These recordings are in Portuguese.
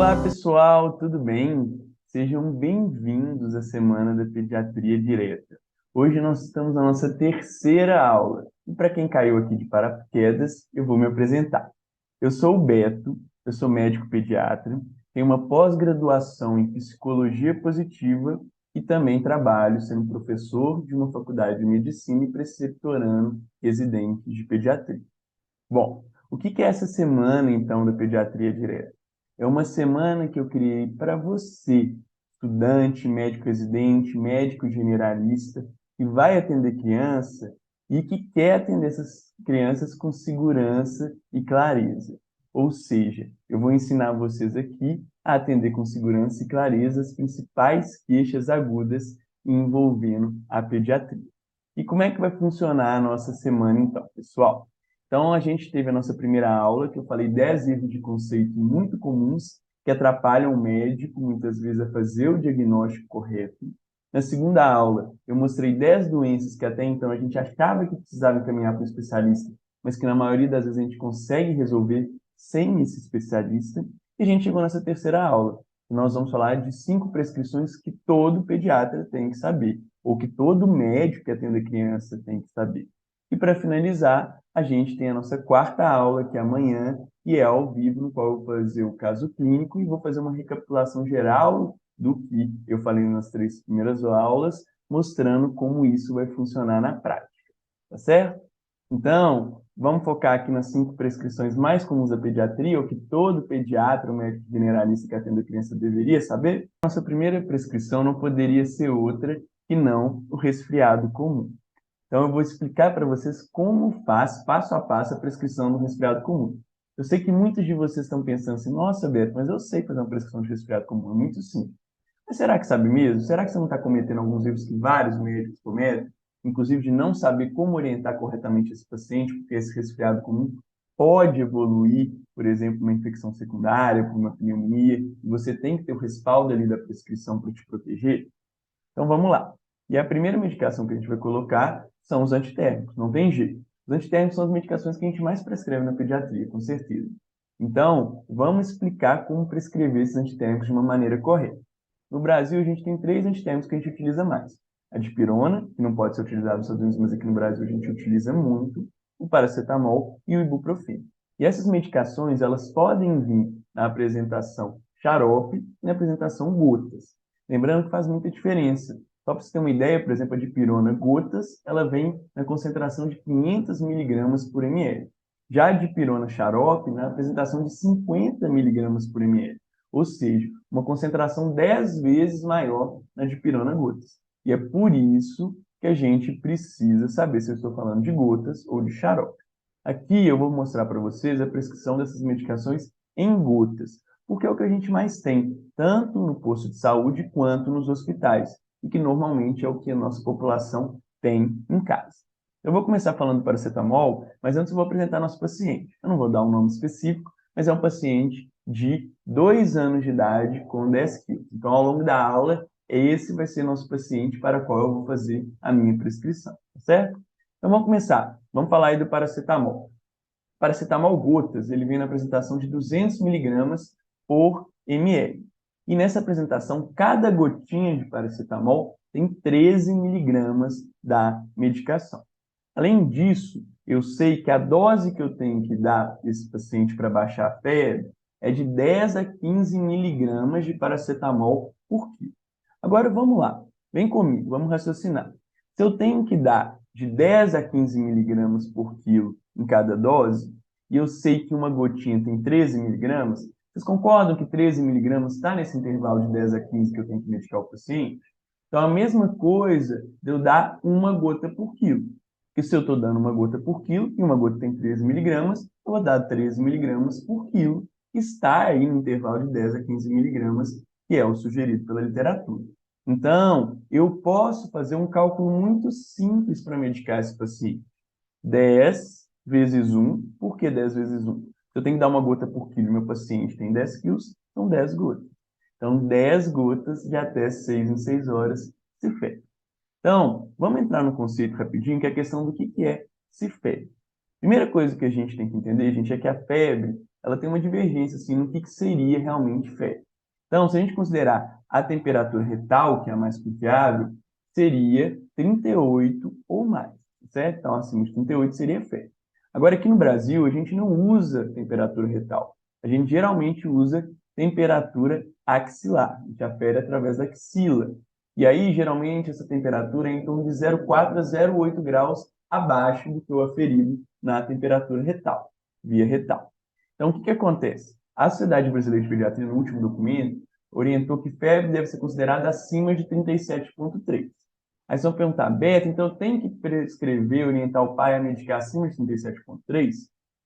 Olá, pessoal, tudo bem? Sejam bem-vindos à Semana da Pediatria Direta. Hoje nós estamos na nossa terceira aula. E para quem caiu aqui de paraquedas, eu vou me apresentar. Eu sou o Beto, eu sou médico pediatra, tenho uma pós-graduação em Psicologia Positiva e também trabalho sendo professor de uma faculdade de medicina e preceptorando residentes de pediatria. Bom, o que é essa semana, então, da Pediatria Direta? É uma semana que eu criei para você, estudante, médico residente, médico generalista, que vai atender criança e que quer atender essas crianças com segurança e clareza. Ou seja, eu vou ensinar vocês aqui a atender com segurança e clareza as principais queixas agudas envolvendo a pediatria. E como é que vai funcionar a nossa semana, então, pessoal? Então, a gente teve a nossa primeira aula, que eu falei 10 erros de conceito muito comuns que atrapalham o médico, muitas vezes, a fazer o diagnóstico correto. Na segunda aula, eu mostrei 10 doenças que até então a gente achava que precisava encaminhar para um especialista, mas que na maioria das vezes a gente consegue resolver sem esse especialista. E a gente chegou nessa terceira aula, que nós vamos falar de 5 prescrições que todo pediatra tem que saber, ou que todo médico que atende a criança tem que saber. E para finalizar, a gente tem a nossa quarta aula, que é amanhã, e é ao vivo, no qual eu vou fazer o caso clínico e vou fazer uma recapitulação geral do que eu falei nas 3 primeiras aulas, mostrando como isso vai funcionar na prática, tá certo? Então, vamos focar aqui nas 5 prescrições mais comuns da pediatria, o que todo pediatra ou médico generalista que atende a criança deveria saber. Nossa primeira prescrição não poderia ser outra que não o resfriado comum. Então, eu vou explicar para vocês como faz, passo a passo, a prescrição do resfriado comum. Eu sei que muitos de vocês estão pensando assim, nossa, Beto, mas eu sei fazer uma prescrição de resfriado comum, é muito simples. Mas será que sabe mesmo? Será que você não está cometendo alguns erros que vários médicos cometem? Inclusive de não saber como orientar corretamente esse paciente, porque esse resfriado comum pode evoluir, por exemplo, uma infecção secundária, por uma pneumonia, e você tem que ter o respaldo ali da prescrição para te proteger. Então vamos lá. E a primeira medicação que a gente vai colocar são os antitérmicos, não tem jeito. Os antitérmicos são as medicações que a gente mais prescreve na pediatria, com certeza. Então, vamos explicar como prescrever esses antitérmicos de uma maneira correta. No Brasil, a gente tem 3 antitérmicos que a gente utiliza mais. A dipirona, que não pode ser utilizada nos Estados Unidos, mas aqui no Brasil a gente utiliza muito, o paracetamol e o ibuprofeno. E essas medicações, elas podem vir na apresentação xarope e na apresentação gotas. Lembrando que faz muita diferença. Só para você ter uma ideia, por exemplo, a dipirona gotas, ela vem na concentração de 500 miligramas por ml. Já a dipirona xarope, na apresentação de 50 miligramas por ml. Ou seja, uma concentração 10 vezes maior na dipirona gotas. E é por isso que a gente precisa saber se eu estou falando de gotas ou de xarope. Aqui eu vou mostrar para vocês a prescrição dessas medicações em gotas, porque é o que a gente mais tem, tanto no posto de saúde quanto nos hospitais, e que normalmente é o que a nossa população tem em casa. Eu vou começar falando do paracetamol, mas antes eu vou apresentar nosso paciente. Eu não vou dar um nome específico, mas é um paciente de 2 anos de idade com 10 quilos. Então, ao longo da aula, esse vai ser nosso paciente para o qual eu vou fazer a minha prescrição, tá certo? Então, vamos começar. Vamos falar aí do paracetamol. Paracetamol gotas, ele vem na apresentação de 200 miligramas por ml. E nessa apresentação, cada gotinha de paracetamol tem 13 miligramas da medicação. Além disso, eu sei que a dose que eu tenho que dar para esse paciente para baixar a febre é de 10 a 15 miligramas de paracetamol por quilo. Agora vamos lá, vem comigo, vamos raciocinar. Se eu tenho que dar de 10 a 15 miligramas por quilo em cada dose, e eu sei que uma gotinha tem 13 miligramas, vocês concordam que 13 miligramas está nesse intervalo de 10 a 15 que eu tenho que medicar o paciente? Então, a mesma coisa de eu dar uma gota por quilo. Porque se eu estou dando uma gota por quilo e uma gota tem 13 miligramas, eu vou dar 13 miligramas por quilo, que está aí no intervalo de 10 a 15 miligramas, que é o sugerido pela literatura. Então, eu posso fazer um cálculo muito simples para medicar esse paciente. 10 vezes 1, por que 10 vezes 1? Eu tenho que dar uma gota por quilo e meu paciente tem 10 quilos, são 10 gotas. Então, 10 gotas de até 6 em 6 horas se fere. Então, vamos entrar no conceito rapidinho, que é a questão do que é cifete. Primeira coisa que a gente tem que entender, gente, é que a febre ela tem uma divergência assim, no que seria realmente febre. Então, se a gente considerar a temperatura retal, que é a mais confiável, seria 38 ou mais, certo? Então, acima de 38 seria febre. Agora, aqui no Brasil, a gente não usa temperatura retal. A gente geralmente usa temperatura axilar. A gente afere através da axila. E aí, geralmente, essa temperatura é em torno de 0,4 a 0,8 graus abaixo do que o aferido na temperatura retal, via retal. Então, o que acontece? A Sociedade Brasileira de Pediatria, no último documento, orientou que febre deve ser considerada acima de 37,3. Aí vocês vão perguntar, Beto, então eu tenho que prescrever, orientar o pai a medicar acima de 37,3?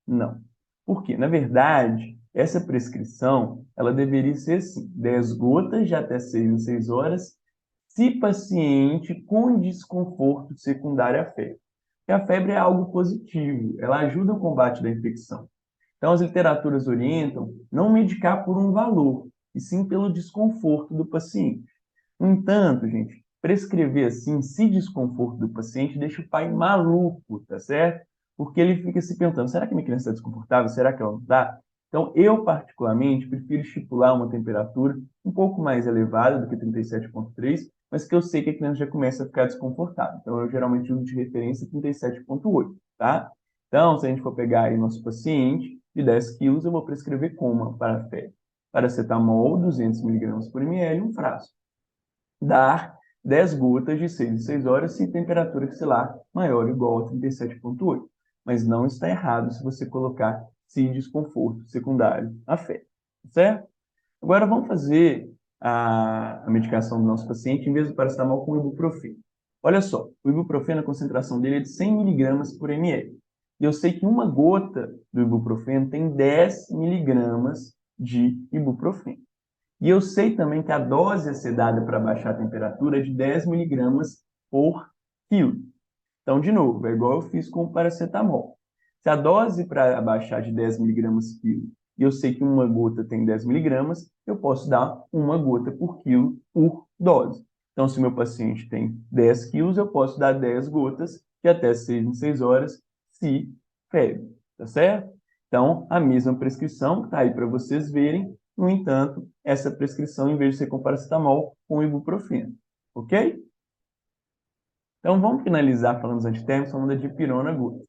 Não. Por quê? Na verdade, essa prescrição, ela deveria ser assim, 10 gotas de até 6 em 6 horas, se paciente com desconforto secundário à febre. Porque a febre é algo positivo, ela ajuda no combate da infecção. Então, as literaturas orientam não medicar por um valor, e sim pelo desconforto do paciente. No entanto, gente, prescrever assim, se desconforto do paciente, deixa o pai maluco, tá certo? Porque ele fica se perguntando, será que minha criança está desconfortável? Será que ela não está? Então, eu, particularmente, prefiro estipular uma temperatura um pouco mais elevada do que 37,3, mas que eu sei que a criança já começa a ficar desconfortável. Então, eu geralmente uso de referência 37,8, tá? Então, se a gente for pegar aí nosso paciente de 10 quilos, eu vou prescrever coma para febre. Paracetamol, 200 mg por ml, um frasco. Dar 10 gotas de 6 em 6 horas se temperatura axilar maior ou igual a 37,8. Mas não está errado se você colocar se desconforto secundário à febre, certo? Agora vamos fazer a medicação do nosso paciente em vez do paracetamol com o ibuprofeno. Olha só, o ibuprofeno, a concentração dele é de 100 miligramas por ml. E eu sei que uma gota do ibuprofeno tem 10 miligramas de ibuprofeno. E eu sei também que a dose a ser dada para baixar a temperatura é de 10 miligramas por quilo. Então, de novo, é igual eu fiz com o paracetamol. Se a dose para abaixar de 10 miligramas quilo, e eu sei que uma gota tem 10 miligramas, eu posso dar uma gota por quilo por dose. Então, se o meu paciente tem 10 quilos, eu posso dar 10 gotas de até 6 em 6 horas, se febre, tá certo? Então, a mesma prescrição está aí para vocês verem. No entanto, essa prescrição, em vez de ser com paracetamol, com ibuprofeno. Ok? Então, vamos finalizar falando dos antitérmicos, falando da dipirona gotas.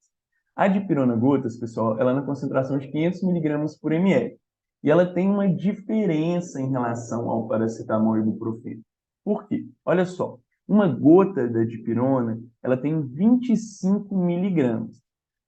A dipirona gotas, pessoal, ela é na concentração de 500 miligramas por ml. E ela tem uma diferença em relação ao paracetamol e ibuprofeno. Por quê? Olha só, uma gota da dipirona, ela tem 25 miligramas.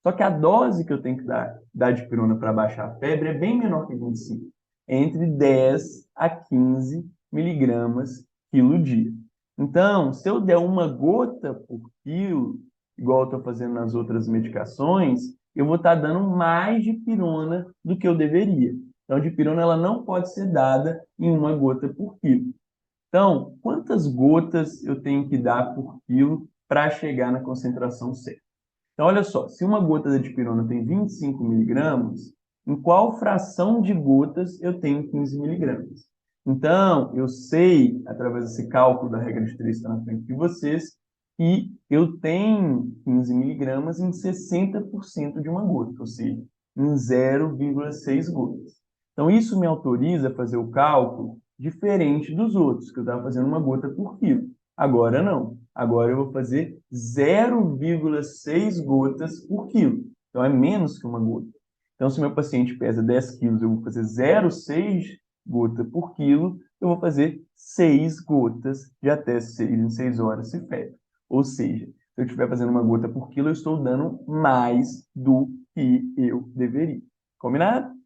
Só que a dose que eu tenho que dar da dipirona para baixar a febre é bem menor que 25. É entre 10 a 15 miligramas quilo dia. Então, se eu der uma gota por quilo, igual eu estou fazendo nas outras medicações, eu vou estar dando mais dipirona do que eu deveria. Então, a dipirona ela não pode ser dada em uma gota por quilo. Então, quantas gotas eu tenho que dar por quilo para chegar na concentração certa? Então, olha só, se uma gota de dipirona tem 25 miligramas, em qual fração de gotas eu tenho 15 miligramas? Então, eu sei, através desse cálculo da regra de 3 que está na frente de vocês, que eu tenho 15 miligramas em 60% de uma gota, ou seja, em 0,6 gotas. Então, isso me autoriza a fazer o cálculo diferente dos outros, que eu estava fazendo uma gota por quilo. Agora não. Agora eu vou fazer 0,6 gotas por quilo. Então é menos que uma gota. Então, se meu paciente pesa 10 quilos, eu vou fazer 0,6 gota por quilo, eu vou fazer 6 gotas de até 6 em 6 horas se febre. Ou seja, se eu estiver fazendo uma gota por quilo, eu estou dando mais do que eu deveria. Combinado?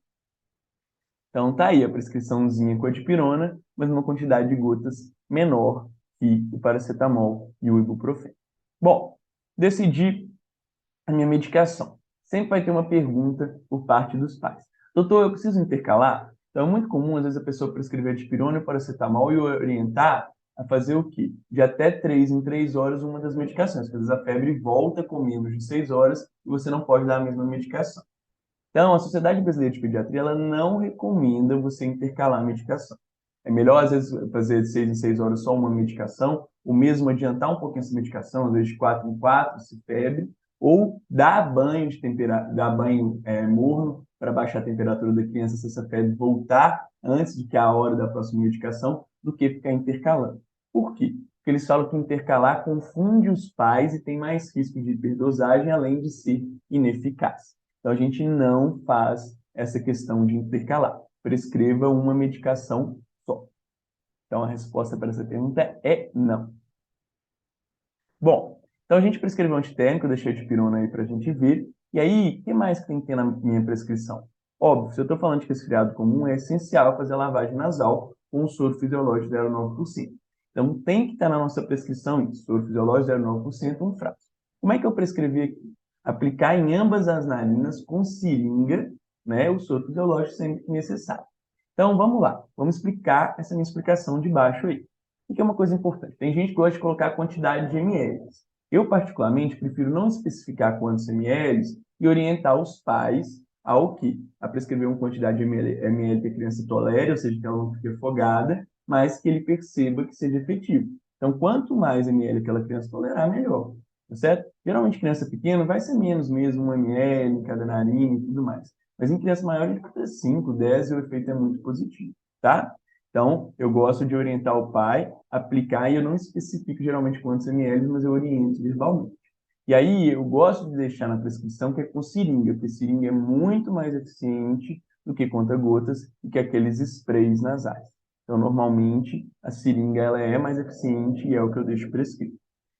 Então tá aí a prescriçãozinha com a dipirona, mas numa quantidade de gotas menor que o paracetamol e o ibuprofeno. Bom, decidi a minha medicação. Sempre vai ter uma pergunta por parte dos pais. Doutor, eu preciso intercalar? Então é muito comum, às vezes, a pessoa prescrever a dipirona e o paracetamol e orientar a fazer o quê? De até 3 em 3 horas uma das medicações, porque às vezes a febre volta com menos de 6 horas e você não pode dar a mesma medicação. Então, a Sociedade Brasileira de Pediatria ela não recomenda você intercalar a medicação. É melhor, às vezes, fazer de 6 em 6 horas só uma medicação, ou mesmo adiantar um pouquinho essa medicação, às vezes de 4 em 4, se febre, ou dar banho morno para baixar a temperatura da criança se essa febre voltar antes do que a hora da próxima medicação, do que ficar intercalando. Por quê? Porque eles falam que intercalar confunde os pais e tem mais risco de hiperdosagem, além de ser ineficaz. Então, a gente não faz essa questão de intercalar. Prescreva uma medicação só. Então, a resposta para essa pergunta é não. Bom, então a gente prescreveu um antitérmico, eu deixei a dipirona aí para a gente ver. E aí, o que mais que tem que ter na minha prescrição? Óbvio, se eu estou falando de resfriado comum, é essencial fazer a lavagem nasal com o soro fisiológico de 0,9%. Então, tem que estar na nossa prescrição isso, soro fisiológico de 0,9%, um frasco. Como é que eu prescrevi aqui? Aplicar em ambas as narinas com seringa, né, o soro fisiológico sempre que necessário. Então, vamos lá. Vamos explicar essa minha explicação de baixo aí. O que é uma coisa importante? Tem gente que gosta de colocar a quantidade de ml. Eu, particularmente, prefiro não especificar quantos ml e orientar os pais ao que? A prescrever uma quantidade de ml que a criança tolere, ou seja, que ela não fique afogada, mas que ele perceba que seja efetivo. Então, quanto mais ml aquela criança tolerar, melhor. Tá certo? Geralmente, criança pequena vai ser menos mesmo, 1 ml em cada narina e tudo mais. Mas em criança maior, a gente pode ter 5, 10 e o efeito é muito positivo, tá? Então, eu gosto de orientar o pai a aplicar e eu não especifico geralmente quantos ml, mas eu oriento verbalmente. E aí, eu gosto de deixar na prescrição que é com seringa, porque seringa é muito mais eficiente do que conta-gotas e que aqueles sprays nasais. Então, normalmente, a seringa ela é mais eficiente e é o que eu deixo prescrito.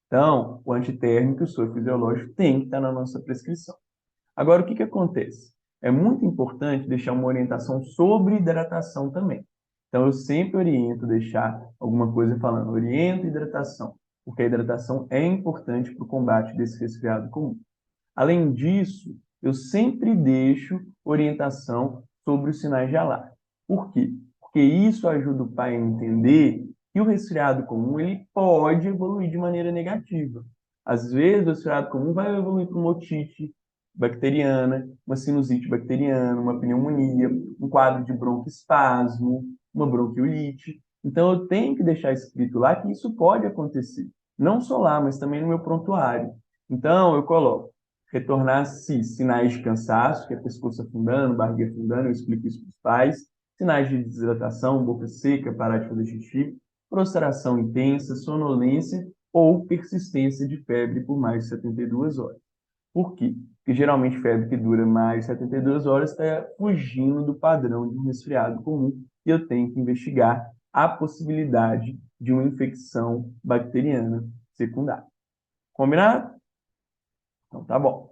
Então, o antitérmico e o soro fisiológico tem que estar na nossa prescrição. Agora, o que acontece? É muito importante deixar uma orientação sobre hidratação também. Então, eu sempre oriento deixar alguma coisa falando, oriento hidratação, porque a hidratação é importante para o combate desse resfriado comum. Além disso, eu sempre deixo orientação sobre os sinais de alarme. Por quê? Porque isso ajuda o pai a entender que o resfriado comum ele pode evoluir de maneira negativa. Às vezes, o resfriado comum vai evoluir para uma otite bacteriana, uma sinusite bacteriana, uma pneumonia, um quadro de broncoespasmo, uma bronquiolite. Então, eu tenho que deixar escrito lá que isso pode acontecer. Não só lá, mas também no meu prontuário. Então, eu coloco retornar-se sinais de cansaço, que é pescoço afundando, barriga afundando, eu explico isso para os pais, sinais de desidratação, boca seca, parar de fazer xixi, prostração intensa, sonolência ou persistência de febre por mais de 72 horas. Por quê? Porque geralmente febre que dura mais de 72 horas está fugindo do padrão de um resfriado comum e eu tenho que investigar a possibilidade de uma infecção bacteriana secundária. Combinado? Então tá bom.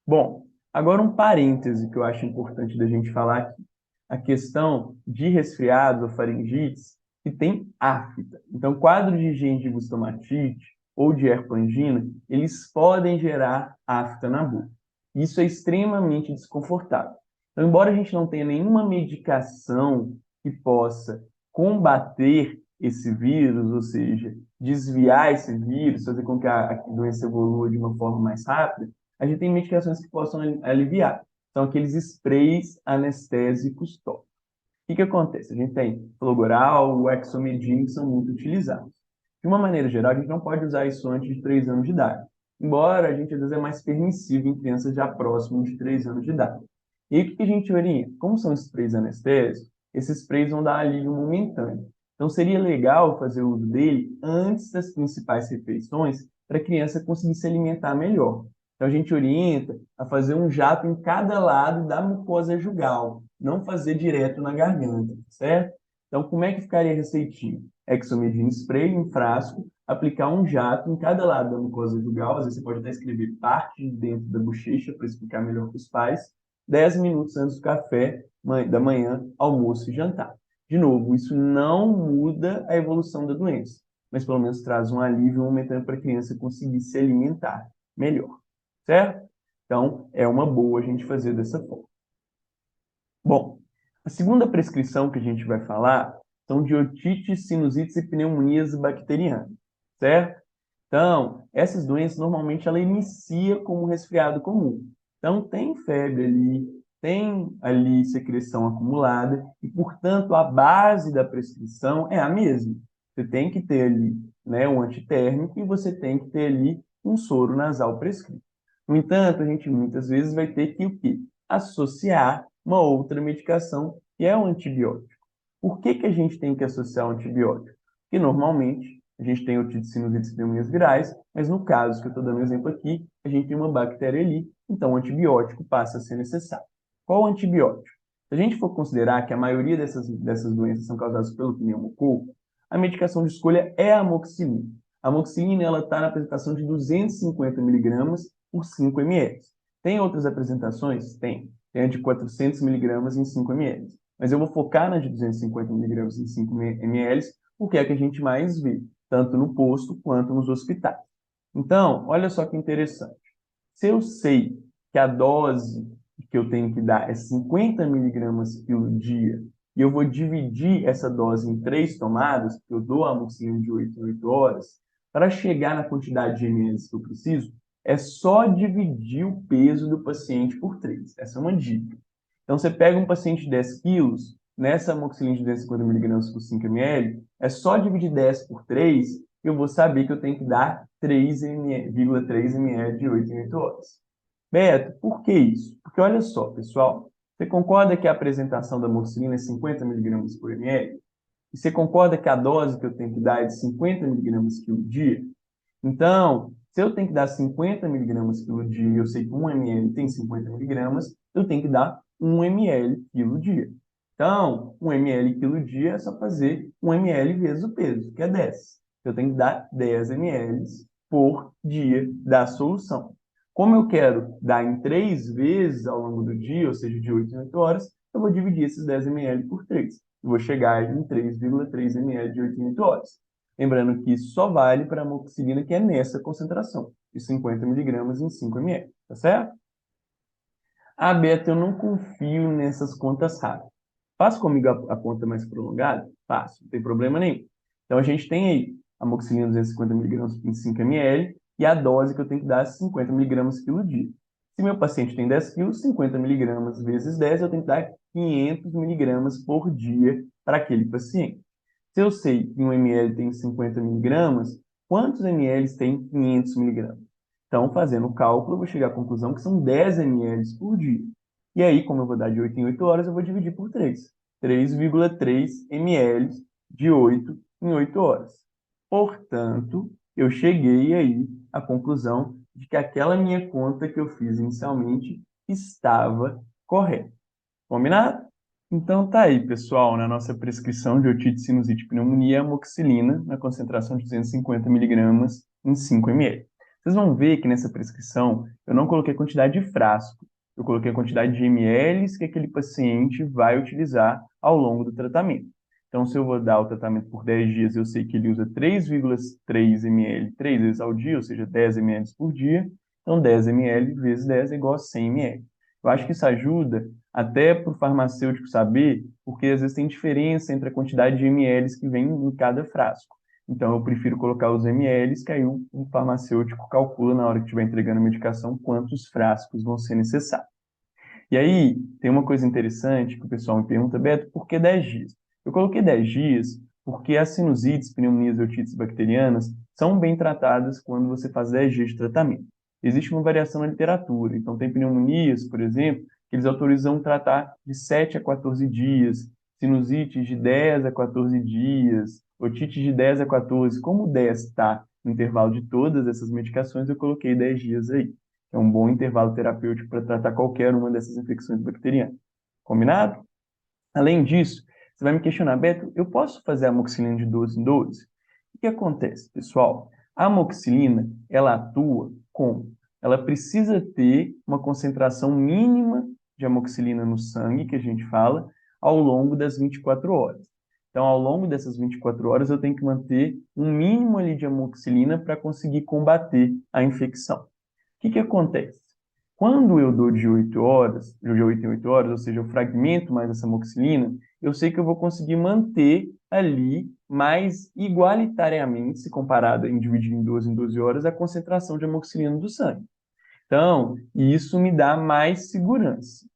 Bom, agora um parêntese que eu acho importante da gente falar aqui. A questão de resfriados ou faringites que tem afta. Então, quadro de gengivostomatite ou de herpangina, eles podem gerar afta na boca. Isso é extremamente desconfortável. Então, embora a gente não tenha nenhuma medicação que possa combater esse vírus, ou seja, desviar esse vírus, fazer com que a doença evolua de uma forma mais rápida, a gente tem medicações que possam aliviar. São aqueles sprays anestésicos tópicos. O que acontece? A gente tem Flogoral, o Exomedin, que são muito utilizados. De uma maneira geral, a gente não pode usar isso antes de 3 anos de idade. Embora a gente, às vezes, é mais permissivo em crianças já próximas de 3 anos de idade. E aí, o que a gente orienta? Como são sprays anestésicos, esses sprays vão dar alívio momentâneo. Então, seria legal fazer o uso dele antes das principais refeições para a criança conseguir se alimentar melhor. Então, a gente orienta a fazer um jato em cada lado da mucosa jugal, não fazer direto na garganta, certo? Então, como é que ficaria a receitinha? Exomedin spray em frasco, aplicar um jato em cada lado da mucosa jugal, às vezes você pode até escrever parte de dentro da bochecha para explicar melhor para os pais, 10 minutos antes do café da manhã, almoço e jantar. De novo, isso não muda a evolução da doença, mas pelo menos traz um alívio momentâneo para a criança conseguir se alimentar melhor. Certo? Então, é uma boa a gente fazer dessa forma. Bom, a segunda prescrição que a gente vai falar são de otites, sinusites e pneumonias bacterianas, certo? Então, essas doenças normalmente ela inicia como um resfriado comum. Então, tem febre ali, tem ali secreção acumulada e, portanto, a base da prescrição é a mesma. Você tem que ter ali, né, um antitérmico e você tem que ter ali um soro nasal prescrito. No entanto, a gente muitas vezes vai ter que o quê? associar uma outra medicação, que é o antibiótico. Por que que a gente tem que associar o antibiótico? Porque normalmente a gente tem otite, sinusites e pneumonias virais, mas no caso que eu estou dando um exemplo aqui, a gente tem uma bactéria ali, então o antibiótico passa a ser necessário. Qual o antibiótico? Se a gente for considerar que a maioria dessas doenças são causadas pelo pneumococo, a medicação de escolha é a amoxicilina. A amoxicilina está na apresentação de 250 miligramas por 5 ml. Tem outras apresentações? Tem. Tem a de 400 miligramas em 5 ml. Mas eu vou focar na de 250 miligramas em 5 ml, porque é a que a gente mais vê, tanto no posto quanto nos hospitais. Então, olha só que interessante. Se eu sei que a dose que eu tenho que dar é 50 miligramas pelo dia, e eu vou dividir essa dose em 3 tomadas, porque eu dou a amoxicilina de 8 em 8 horas, para chegar na quantidade de ml que eu preciso, é só dividir o peso do paciente por 3. Essa é uma dica. Então, você pega um paciente de 10 quilos, nessa amoxicilina de 250 miligramas por 5 ml, é só dividir 10 por 3, eu vou saber que eu tenho que dar 3,3 ml de 8 em 8 horas. Beto, por que isso? Porque olha só, pessoal, você concorda que a apresentação da amoxicilina é 50 miligramas por ml? E você concorda que a dose que eu tenho que dar é de 50 miligramas por dia? Então, se eu tenho que dar 50 miligramas quilo dia e eu sei que 1 ml tem 50 miligramas, eu tenho que dar 1 ml quilo dia. Então, 1 ml quilo dia é só fazer 1 ml vezes o peso, que é 10. Eu tenho que dar 10 ml por dia da solução. Como eu quero dar em 3 vezes ao longo do dia, ou seja, de 8 em 8 horas, eu vou dividir esses 10 ml por 3. Eu vou chegar em 3,3 ml de 8 em 8 horas. Lembrando que isso só vale para a amoxicilina que é nessa concentração, de 50 miligramas em 5 ml, tá certo? Ah, Beto, eu não confio nessas contas rápidas. Faz comigo a conta mais prolongada? Faço, não tem problema nenhum. Então, a gente tem aí a amoxicilina 250 miligramas em 5 ml e a dose que eu tenho que dar é 50 miligramas quilo dia. Se meu paciente tem 10 quilos, 50 miligramas vezes 10, eu tenho que dar 500 miligramas por dia para aquele paciente. Se eu sei que 1 ml tem 50 miligramas, quantos ml tem 500 miligramas? Então, fazendo o cálculo, eu vou chegar à conclusão que são 10 ml por dia. E aí, como eu vou dar de 8 em 8 horas, eu vou dividir por 3. 3,3 ml de 8 em 8 horas. Portanto, eu cheguei aí à conclusão de que aquela minha conta que eu fiz inicialmente estava correta. Combinado? Então tá aí, pessoal, na nossa prescrição de otite, sinusite e pneumonia, amoxicilina na concentração de 250 miligramas em 5 ml. Vocês vão ver que nessa prescrição eu não coloquei quantidade de frasco, eu coloquei a quantidade de ml que aquele paciente vai utilizar ao longo do tratamento. Então, se eu vou dar o tratamento por 10 dias, eu sei que ele usa 3,3 ml 3 vezes ao dia, ou seja, 10 ml por dia. Então, 10 ml vezes 10 é igual a 100 ml. Eu acho que isso ajuda até para o farmacêutico saber, porque às vezes tem diferença entre a quantidade de ml que vem em cada frasco. Então, eu prefiro colocar os ml, que aí o farmacêutico calcula na hora que estiver entregando a medicação quantos frascos vão ser necessários. E aí, tem uma coisa interessante que o pessoal me pergunta, Beto, por que 10 dias? Eu coloquei 10 dias porque as sinusites, pneumonias e otites bacterianas são bem tratadas quando você faz 10 dias de tratamento. Existe uma variação na literatura, então tem pneumonias, por exemplo, que eles autorizam tratar de 7 a 14 dias, sinusites de 10 a 14 dias, otite de 10 a 14. Como o 10 está no intervalo de todas essas medicações, eu coloquei 10 dias aí. É um bom intervalo terapêutico para tratar qualquer uma dessas infecções bacterianas. Combinado? Além disso, você vai me questionar, Beto, eu posso fazer a amoxicilina de 12 em 12? O que acontece, pessoal? A amoxicilina, ela atua como? Ela precisa ter uma concentração mínima de amoxicilina no sangue, que a gente fala, ao longo das 24 horas. Então, ao longo dessas 24 horas, eu tenho que manter um mínimo ali de amoxicilina para conseguir combater a infecção. O que acontece? Quando eu dou de 8 horas, de 8 em 8 horas, ou seja, eu fragmento mais essa amoxicilina, eu sei que eu vou conseguir manter ali mais igualitariamente, se comparado em dividir em 12 horas, a concentração de amoxicilina do sangue. Então, isso me dá mais segurança.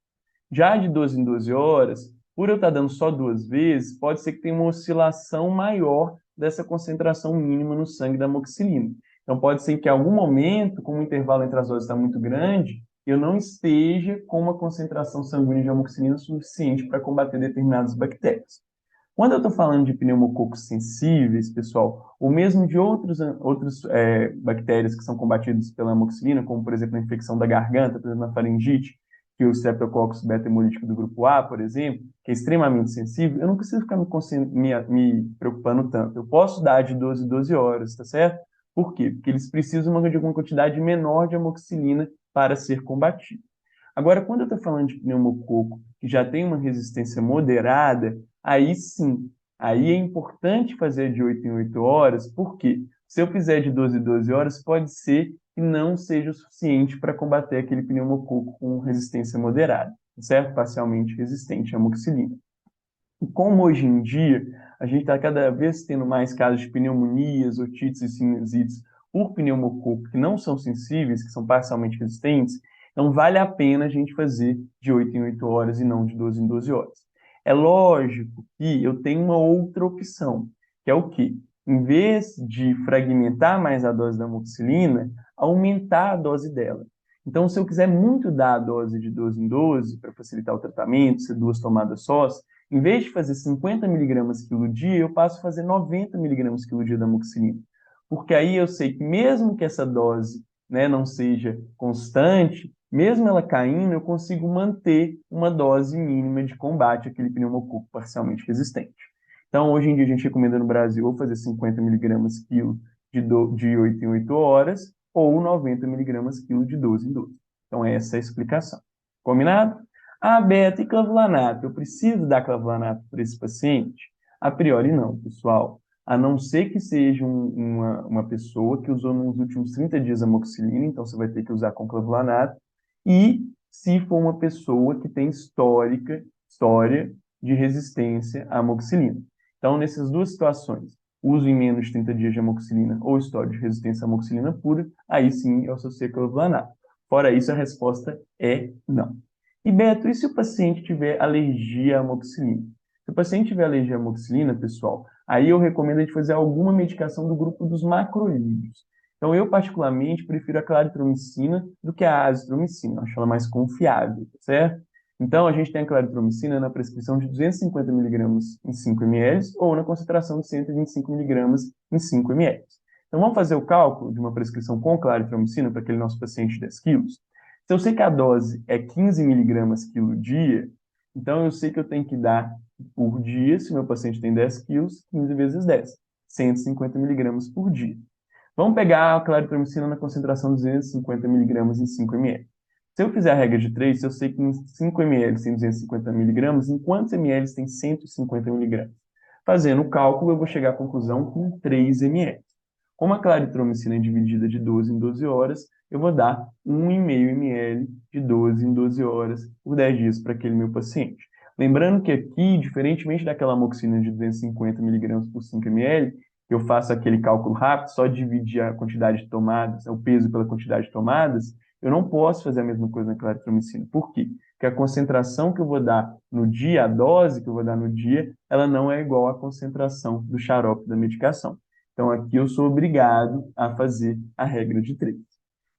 Já de 12 em 12 horas, por eu estar dando só 2 vezes, pode ser que tenha uma oscilação maior dessa concentração mínima no sangue da amoxicilina. Então, pode ser que em algum momento, como o intervalo entre as doses está muito grande, eu não esteja com uma concentração sanguínea de amoxicilina suficiente para combater determinadas bactérias. Quando eu estou falando de pneumococos sensíveis, pessoal, ou mesmo de outros bactérias que são combatidas pela amoxicilina, como, por exemplo, a infecção da garganta, por exemplo, na faringite, que é o Streptococcus beta-hemolítico do grupo A, por exemplo, que é extremamente sensível, eu não preciso ficar me preocupando tanto. Eu posso dar de 12 em 12 horas, tá certo? Por quê? Porque eles precisam de uma quantidade menor de amoxicilina para ser combatido. Agora, quando eu estou falando de pneumococo que já tem uma resistência moderada, aí sim, aí é importante fazer de 8 em 8 horas, porque se eu fizer de 12 em 12 horas, pode ser que não seja o suficiente para combater aquele pneumococo com resistência moderada, certo? Parcialmente resistente à amoxicilina. E como hoje em dia a gente está cada vez tendo mais casos de pneumonias, otites e sinusites por pneumococo que não são sensíveis, que são parcialmente resistentes, então vale a pena a gente fazer de 8 em 8 horas e não de 12 em 12 horas. É lógico que eu tenho uma outra opção, que é o quê? Em vez de fragmentar mais a dose da amoxicilina, aumentar a dose dela. Então, se eu quiser muito dar a dose de 12 em 12 para facilitar o tratamento, ser 2 tomadas sós, em vez de fazer 50 miligramas quilo dia, eu passo a fazer 90 miligramas quilo dia da amoxicilina. Porque aí eu sei que mesmo que essa dose, né, não seja constante, mesmo ela caindo, eu consigo manter uma dose mínima de combate àquele pneumococo parcialmente resistente. Então, hoje em dia, a gente recomenda no Brasil ou fazer 50 miligramas quilo de 8 em 8 horas ou 90 miligramas quilo de 12 em 12. Então, essa é a explicação. Combinado? Ah, beta e clavulanato. Eu preciso dar clavulanato para esse paciente? A priori, não, pessoal. A não ser que seja uma pessoa que usou nos últimos 30 dias amoxicilina, então você vai ter que usar com clavulanato. E se for uma pessoa que tem história de resistência à amoxicilina. Então, nessas duas situações, uso em menos de 30 dias de amoxicilina ou história de resistência à amoxicilina pura, aí sim eu associei clavulanato. Fora isso, a resposta é não. E Beto, e se o paciente tiver alergia à amoxicilina? Se o paciente tiver alergia à amoxicilina, pessoal, aí eu recomendo a gente fazer alguma medicação do grupo dos macrolídeos. Então, eu particularmente prefiro a claritromicina do que a azitromicina. Eu acho ela mais confiável, certo? Então, a gente tem a claritromicina na prescrição de 250 miligramas em 5 ml ou na concentração de 125 miligramas em 5 ml. Então, vamos fazer o cálculo de uma prescrição com claritromicina para aquele nosso paciente de 10 quilos. Se eu sei que a dose é 15 miligramas quilo dia, então eu sei que eu tenho que dar por dia, se meu paciente tem 10 quilos, 15 vezes 10, 150 miligramas por dia. Vamos pegar a claritromicina na concentração de 250 miligramas em 5 ml. Se eu fizer a regra de 3, eu sei que em 5 ml tem 250 miligramas, em quantos ml tem 150 miligramas? Fazendo o cálculo, eu vou chegar à conclusão que em 3 ml. Como a claritromicina é dividida de 12 em 12 horas, eu vou dar 1,5 ml de 12 em 12 horas por 10 dias para aquele meu paciente. Lembrando que aqui, diferentemente daquela amoxicilina de 250 miligramas por 5 ml, eu faço aquele cálculo rápido, só dividir a quantidade de tomadas, o peso pela quantidade de tomadas, eu não posso fazer a mesma coisa na claritromicina. Por quê? Porque a concentração que eu vou dar no dia, a dose que eu vou dar no dia, ela não é igual à concentração do xarope da medicação. Então, aqui eu sou obrigado a fazer a regra de 3.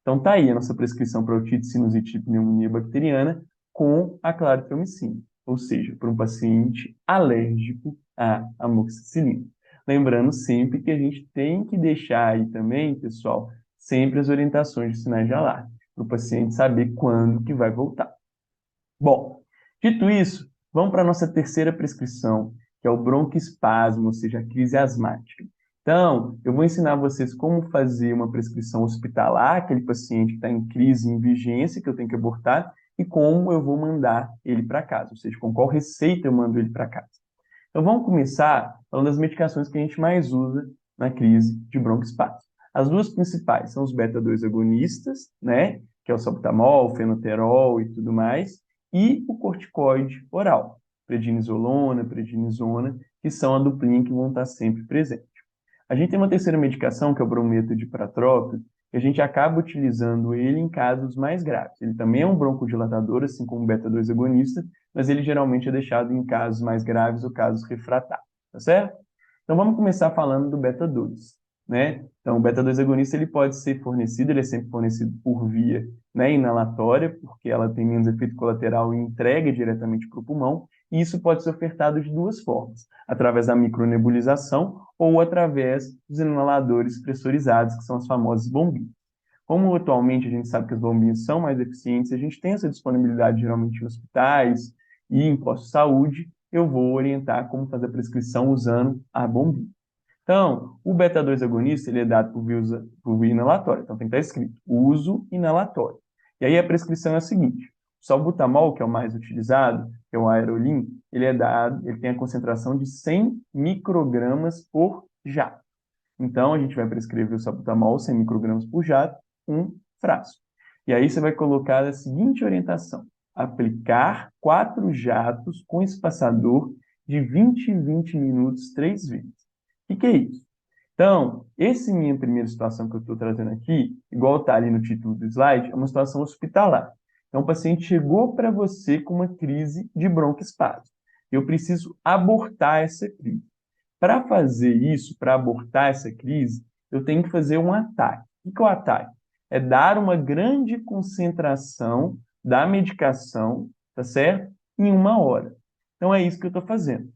Então, tá aí a nossa prescrição para otite, sinusite e pneumonia bacteriana com a claritromicina, ou seja, para um paciente alérgico à amoxicilina. Lembrando sempre que a gente tem que deixar aí também, pessoal, sempre as orientações de sinais de alarme, para o paciente saber quando que vai voltar. Bom, dito isso, vamos para a nossa terceira prescrição, que é o broncoespasmo, ou seja, a crise asmática. Então, eu vou ensinar vocês como fazer uma prescrição hospitalar, aquele paciente que está em crise, em vigência, que eu tenho que abortar, e como eu vou mandar ele para casa, ou seja, com qual receita eu mando ele para casa. Então, vamos começar falando das medicações que a gente mais usa na crise de broncoespasmo. As duas principais são os beta-2 agonistas, né, que é o salbutamol, fenoterol e tudo mais, e o corticoide oral, prednisolona, prednisona, que são a duplinha que vão estar sempre presente. A gente tem uma terceira medicação, que é o brometo de pratrópio, que a gente acaba utilizando ele em casos mais graves. Ele também é um broncodilatador, assim como o beta-2 agonista, mas ele geralmente é deixado em casos mais graves ou casos refratários, tá certo? Então vamos começar falando do beta-2. né? Então, o beta-2 agonista ele pode ser fornecido, ele é sempre fornecido por via, né, inalatória, porque ela tem menos efeito colateral e entrega diretamente para o pulmão, e isso pode ser ofertado de duas formas, através da micronebulização ou através dos inaladores pressurizados, que são as famosas bombinhas. Como atualmente a gente sabe que as bombinhas são mais eficientes, a gente tem essa disponibilidade geralmente em hospitais e em postos de saúde, eu vou orientar como fazer a prescrição usando a bombinha. Então, o beta-2 agonista ele é dado por via inalatória. Então, tem que estar escrito uso inalatório. E aí a prescrição é a seguinte: o salbutamol, que é o mais utilizado, que é o Aerolin, ele tem a concentração de 100 microgramas por jato. Então, a gente vai prescrever o salbutamol 100 microgramas por jato, um frasco. E aí você vai colocar a seguinte orientação: aplicar 4 jatos com espaçador de 20 em 20 minutos 3 vezes. O que é isso? Então, essa minha primeira situação que eu estou trazendo aqui, igual está ali no título do slide, é uma situação hospitalar. Então, o paciente chegou para você com uma crise de broncoespasmo. Eu preciso abortar essa crise. Para fazer isso, para abortar essa crise, eu tenho que fazer um ataque. O que é o ataque? É dar uma grande concentração da medicação, tá certo? Em 1 hora. Então, é isso que eu estou fazendo.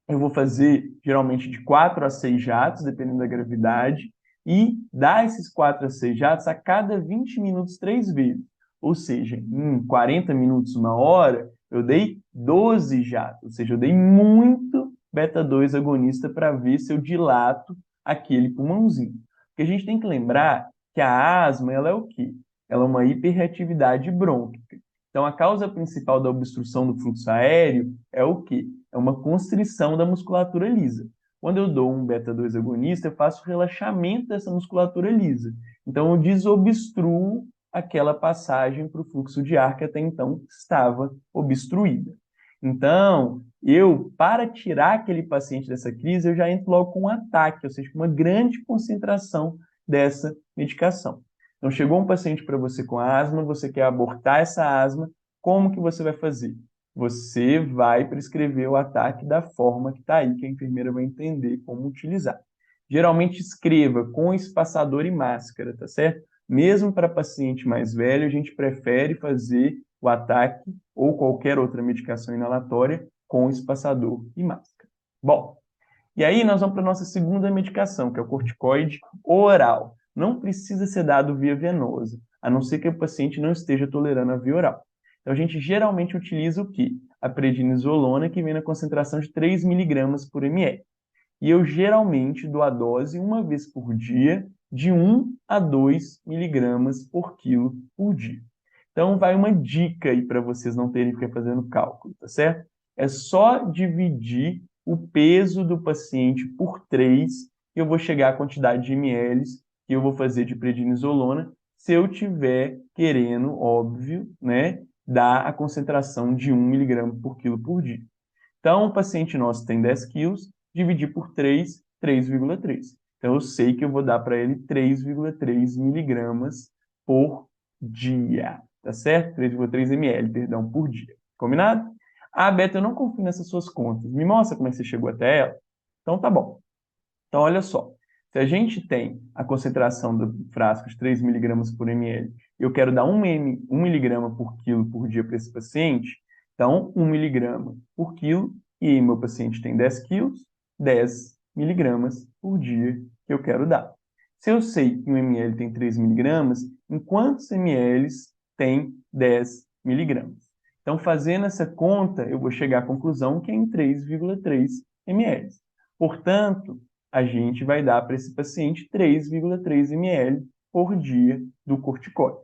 Eu vou fazer, geralmente, de 4 a 6 jatos, dependendo da gravidade, e dar esses 4 a 6 jatos a cada 20 minutos 3 vezes. Ou seja, em 40 minutos, 1 hora, eu dei 12 jatos. Ou seja, eu dei muito beta-2 agonista para ver se eu dilato aquele pulmãozinho. Porque a gente tem que lembrar que a asma, ela é o quê? Ela é uma hiperreatividade brônquica. Então, a causa principal da obstrução do fluxo aéreo é o quê? É uma constrição da musculatura lisa. Quando eu dou um beta-2 agonista, eu faço relaxamento dessa musculatura lisa. Então, eu desobstruo aquela passagem para o fluxo de ar que até então estava obstruída. Então, para tirar aquele paciente dessa crise, eu já entro logo com um ataque, ou seja, com uma grande concentração dessa medicação. Então, chegou um paciente para você com asma, você quer abortar essa asma, como que você vai fazer? Você vai prescrever o ataque da forma que está aí, que a enfermeira vai entender como utilizar. Geralmente escreva com espaçador e máscara, tá certo? Mesmo para paciente mais velho, a gente prefere fazer o ataque ou qualquer outra medicação inalatória com espaçador e máscara. Bom, e aí nós vamos para a nossa segunda medicação, que é o corticoide oral. Não precisa ser dado via venosa, a não ser que o paciente não esteja tolerando a via oral. Então, a gente geralmente utiliza o quê? A prednisolona, que vem na concentração de 3 miligramas por ml. E eu geralmente dou a dose uma vez por dia, de 1 a 2 miligramas por quilo por dia. Então, vai uma dica aí para vocês não terem que ficar fazendo cálculo, tá certo? É só dividir o peso do paciente por 3 e eu vou chegar à quantidade de ml que eu vou fazer de prednisolona, se eu tiver querendo, óbvio, né, dar a concentração de 1 miligrama por quilo por dia. Então, o paciente nosso tem 10 quilos, dividir por 3, 3,3. Então, eu sei que eu vou dar para ele 3,3 miligramas por dia, tá certo? 3,3 ml, perdão, por dia. Combinado? Ah, Beto, eu não confio nessas suas contas. Me mostra como é que você chegou até ela. Então, tá bom. Então, olha só. Se a gente tem a concentração do frasco de 3 miligramas por ml, eu quero dar 1 miligrama por quilo por dia para esse paciente, então 1 miligrama por quilo, e meu paciente tem 10 quilos, 10 miligramas por dia que eu quero dar. Se eu sei que um ml tem 3 miligramas, em quantos ml tem 10 miligramas? Então, fazendo essa conta, eu vou chegar à conclusão que é em 3,3 ml. Portanto, a gente vai dar para esse paciente 3,3 ml por dia do corticoide.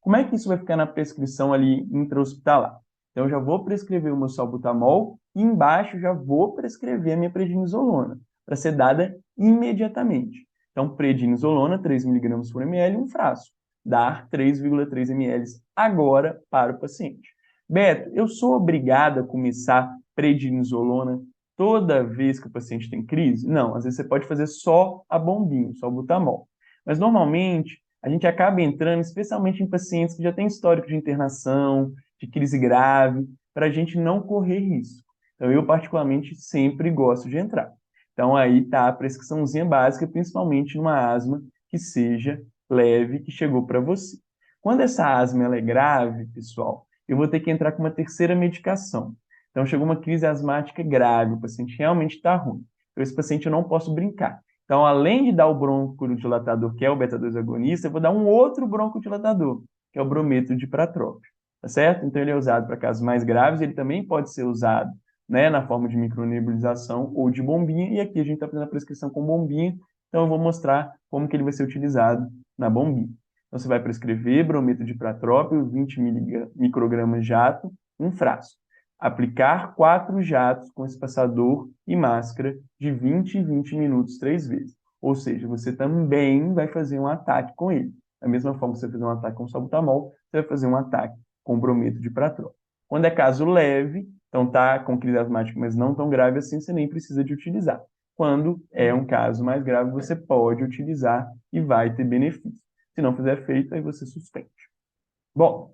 Como é que isso vai ficar na prescrição ali intra-hospitalar? Então, eu já vou prescrever o meu salbutamol e embaixo já vou prescrever a minha prednisolona, para ser dada imediatamente. Então, prednisolona, 3 mg por ml, um frasco. Dar 3,3 ml agora para o paciente. Beto, eu sou obrigada a começar prednisolona toda vez que o paciente tem crise? Não, às vezes você pode fazer só a bombinha, só o butamol. Mas normalmente a gente acaba entrando, especialmente em pacientes que já têm histórico de internação, de crise grave, para a gente não correr risco. Então, eu particularmente sempre gosto de entrar. Então aí está a prescriçãozinha básica, principalmente numa asma que seja leve, que chegou para você. Quando essa asma ela é grave, pessoal, eu vou ter que entrar com uma terceira medicação. Então chegou uma crise asmática grave, o paciente realmente está ruim. Então esse paciente eu não posso brincar. Então, além de dar o broncodilatador, que é o beta-2 agonista, eu vou dar um outro broncodilatador, que é o brometo de pratrópio, tá certo? Então, ele é usado para casos mais graves, ele também pode ser usado, né, na forma de micronebulização ou de bombinha, e aqui a gente está fazendo a prescrição com bombinha, então eu vou mostrar como que ele vai ser utilizado na bombinha. Então, você vai prescrever brometo de pratrópio, 20 microgramas jato, um frasco. Aplicar 4 jatos com espaçador e máscara de 20 em 20 minutos 3 vezes. Ou seja, você também vai fazer um ataque com ele. Da mesma forma que você fazer um ataque com salbutamol, você vai fazer um ataque com brometo de pratrópio. Quando é caso leve, então tá com crise asmática, mas não tão grave assim, você nem precisa de utilizar. Quando é um caso mais grave, você pode utilizar e vai ter benefício. Se não fizer efeito, aí você suspende. Bom,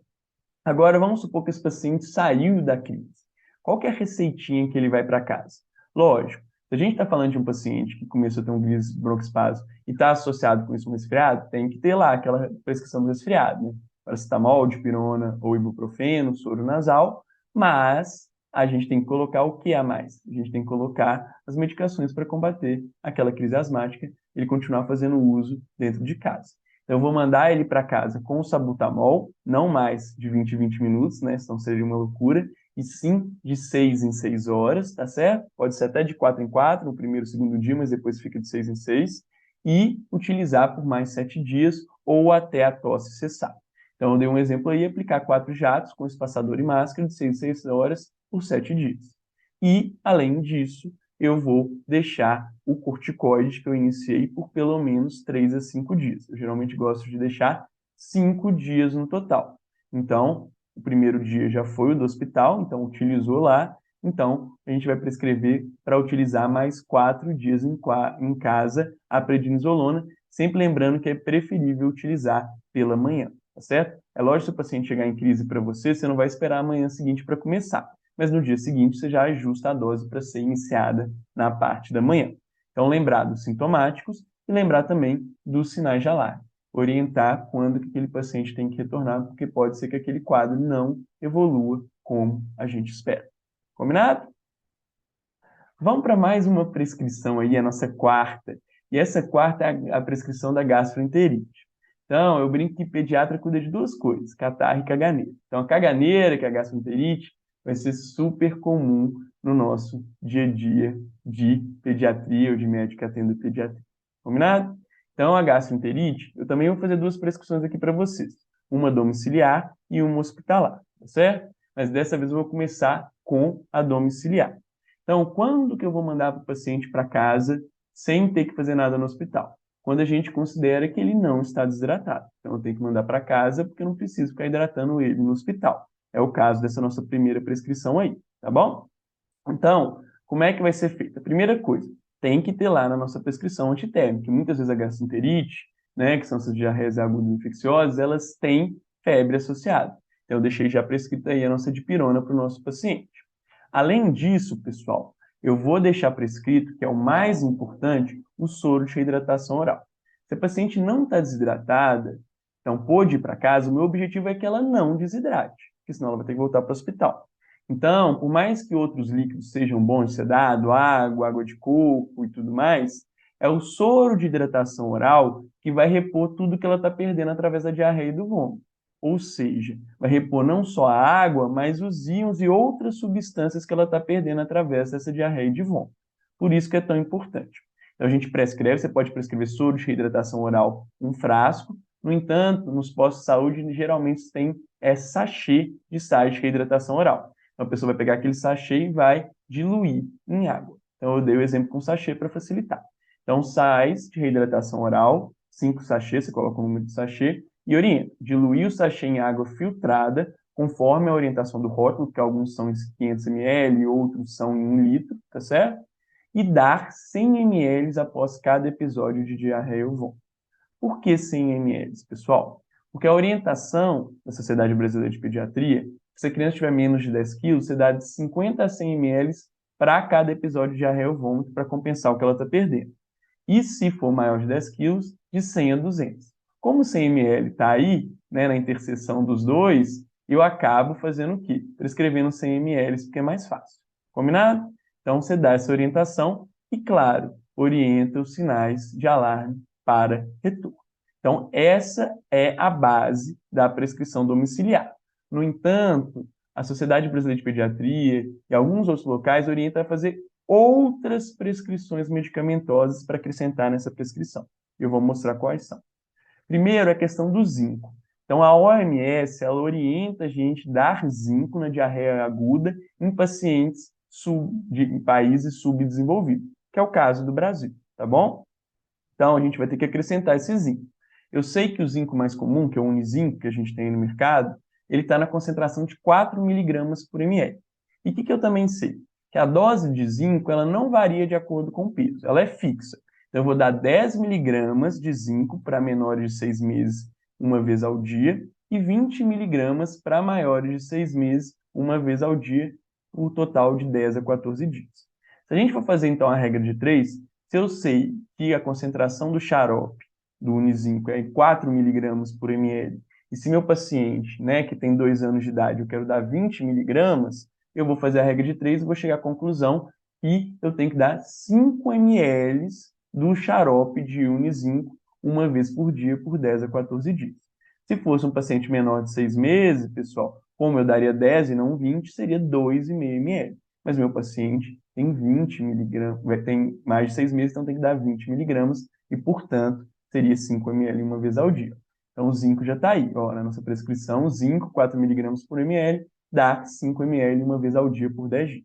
agora vamos supor que esse paciente saiu da crise. Qual que é a receitinha que ele vai para casa? Lógico, se a gente está falando de um paciente que começou a ter um crise broncoespasmo e está associado com isso um resfriado, tem que ter lá aquela prescrição do resfriado, né? Paracetamol, dipirona ou ibuprofeno, soro nasal, mas a gente tem que colocar o que a mais? A gente tem que colocar as medicações para combater aquela crise asmática e ele continuar fazendo uso dentro de casa. Então, eu vou mandar ele para casa com o salbutamol, não mais de 20 em 20 minutos, né? Senão seria uma loucura. E sim de 6 em 6 horas, tá certo? Pode ser até de 4 em 4, no primeiro e segundo dia, mas depois fica de 6 em 6. E utilizar por mais 7 dias ou até a tosse cessar. Então, eu dei um exemplo aí, aplicar 4 jatos com espaçador e máscara de 6 em 6 horas por 7 dias. E, além disso, eu vou deixar o corticoide que eu iniciei por pelo menos 3 a 5 dias. Eu geralmente gosto de deixar 5 dias no total. Então, o primeiro dia já foi o do hospital, então utilizou lá. Então, a gente vai prescrever para utilizar mais 4 dias em casa a prednisolona, sempre lembrando que é preferível utilizar pela manhã, tá certo? É lógico, se o paciente chegar em crise para você, você não vai esperar a manhã seguinte para começar, mas no dia seguinte você já ajusta a dose para ser iniciada na parte da manhã. Então, lembrar dos sintomáticos e lembrar também dos sinais de alarme. Orientar quando que aquele paciente tem que retornar, porque pode ser que aquele quadro não evolua como a gente espera. Combinado? Vamos para mais uma prescrição aí, a nossa quarta. E essa quarta é a prescrição da gastroenterite. Então, eu brinco que pediatra cuida de duas coisas, catarro e caganeira. Então, a caganeira, que é a gastroenterite, vai ser super comum no nosso dia a dia de pediatria ou de médico que atende pediatria. Combinado? Então, a gastroenterite, eu também vou fazer duas prescrições aqui para vocês. Uma domiciliar e uma hospitalar, tá certo? Mas dessa vez eu vou começar com a domiciliar. Então, quando que eu vou mandar o paciente para casa sem ter que fazer nada no hospital? Quando a gente considera que ele não está desidratado. Então, eu tenho que mandar para casa porque eu não preciso ficar hidratando ele no hospital. É o caso dessa nossa primeira prescrição aí, tá bom? Então, como é que vai ser feita? A primeira coisa, tem que ter lá na nossa prescrição antitérmica, que muitas vezes a gastroenterite, né, que são essas diarreias agudas infecciosas, elas têm febre associada. Então, eu deixei já prescrita aí a nossa dipirona para o nosso paciente. Além disso, pessoal, eu vou deixar prescrito, que é o mais importante, o soro de reidratação oral. Se a paciente não está desidratada, então pôde ir para casa, o meu objetivo é que ela não desidrate, porque senão ela vai ter que voltar para o hospital. Então, por mais que outros líquidos sejam bons de ser dado, água, água de coco e tudo mais, é o soro de hidratação oral que vai repor tudo que ela está perdendo através da diarreia e do vômito. Ou seja, vai repor não só a água, mas os íons e outras substâncias que ela está perdendo através dessa diarreia de vômito. Por isso que é tão importante. Então, a gente prescreve, você pode prescrever soro de reidratação oral, um frasco. No entanto, nos postos de saúde, geralmente tem sachê de sais de reidratação oral. Então, a pessoa vai pegar aquele sachê e vai diluir em água. Então, eu dei o exemplo com sachê para facilitar. Então, sais de reidratação oral, 5 sachês, você coloca o número de sachê, e orienta, diluir o sachê em água filtrada, conforme a orientação do rótulo, que alguns são em 500 ml, outros são em 1 litro, tá certo? E dar 100 ml após cada episódio de diarreia ou vômito. Por que 100 ml, pessoal? Porque a orientação da Sociedade Brasileira de Pediatria, se a criança tiver menos de 10 quilos, você dá de 50 a 100 ml para cada episódio de diarreia ou vômito para compensar o que ela está perdendo. E se for maior de 10 quilos, de 100 a 200. Como o 100 ml está aí, né, na interseção dos dois, eu acabo fazendo o quê? Prescrevendo 100 ml, porque é mais fácil. Combinado? Então, você dá essa orientação e, claro, orienta os sinais de alarme para retorno. Então, essa é a base da prescrição domiciliar. No entanto, a Sociedade Brasileira de Pediatria e alguns outros locais orientam a fazer outras prescrições medicamentosas para acrescentar nessa prescrição. Eu vou mostrar quais são. Primeiro, a questão do zinco. Então, a OMS, ela orienta a gente a dar zinco na diarreia aguda em pacientes em países subdesenvolvidos, que é o caso do Brasil, tá bom? Então, a gente vai ter que acrescentar esse zinco. Eu sei que o zinco mais comum, que é o Unizinco, que a gente tem no mercado, ele está na concentração de 4 miligramas por ml. E o que eu também sei? Que a dose de zinco ela não varia de acordo com o peso, ela é fixa. Então, eu vou dar 10 miligramas de zinco para menores de 6 meses, uma vez ao dia, e 20 miligramas para maiores de 6 meses, uma vez ao dia, o total de 10 a 14 dias. Se a gente for fazer, então, a regra de 3, se eu sei que a concentração do xarope, do Unizinco, é 4 miligramas por ml, e se meu paciente, né, que tem 2 anos de idade, eu quero dar 20 miligramas, eu vou fazer a regra de 3 e vou chegar à conclusão que eu tenho que dar 5 ml do xarope de Unizinco uma vez por dia por 10 a 14 dias. Se fosse um paciente menor de 6 meses, pessoal, como eu daria 10 e não 20, seria 2,5 ml. Mas meu paciente tem 20 miligramas, tem mais de 6 meses, então tem que dar 20 miligramas e, portanto, seria 5 ml uma vez ao dia. Então, o zinco já está aí. Ó, na nossa prescrição, o zinco, 4 miligramas por ml, dá 5 ml uma vez ao dia por 10 dias.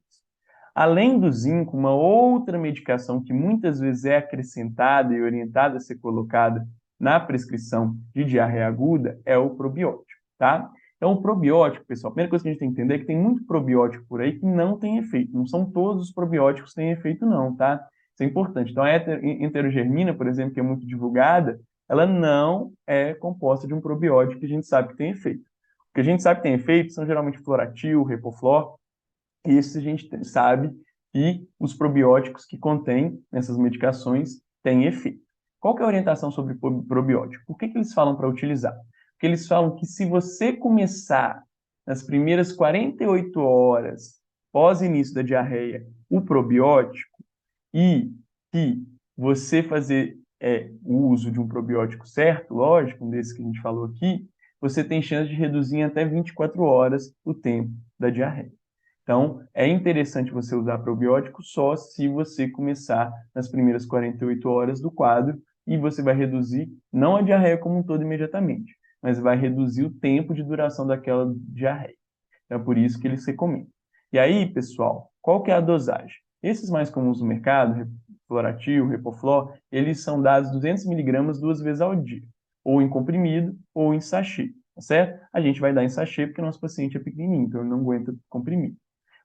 Além do zinco, uma outra medicação que muitas vezes é acrescentada e orientada a ser colocada na prescrição de diarreia aguda é o probiótico, tá? Então, o probiótico, pessoal, a primeira coisa que a gente tem que entender é que tem muito probiótico por aí que não tem efeito. Não são todos os probióticos que têm efeito, não, tá? Isso é importante. Então, a enterogermina, por exemplo, que é muito divulgada, ela não é composta de um probiótico que a gente sabe que tem efeito. O que a gente sabe que tem efeito são geralmente floratil, repoflor, e esses a gente sabe que os probióticos que contêm nessas medicações têm efeito. Qual que é a orientação sobre probiótico? Por que eles falam para utilizar? Porque eles falam que se você começar nas primeiras 48 horas pós início da diarreia o probiótico e que você fazer o uso de um probiótico certo, lógico, um desses que a gente falou aqui, você tem chance de reduzir em até 24 horas o tempo da diarreia. Então, é interessante você usar probiótico só se você começar nas primeiras 48 horas do quadro e você vai reduzir, não a diarreia como um todo imediatamente, mas vai reduzir o tempo de duração daquela diarreia. Então, é por isso que eles recomendam. E aí, pessoal, qual que é a dosagem? Esses mais comuns no mercado, Floratil, Repoflor, eles são dados 200 miligramas 2 vezes ao dia, ou em comprimido ou em sachê, tá certo? A gente vai dar em sachê porque o nosso paciente é pequenininho, então ele não aguenta comprimido.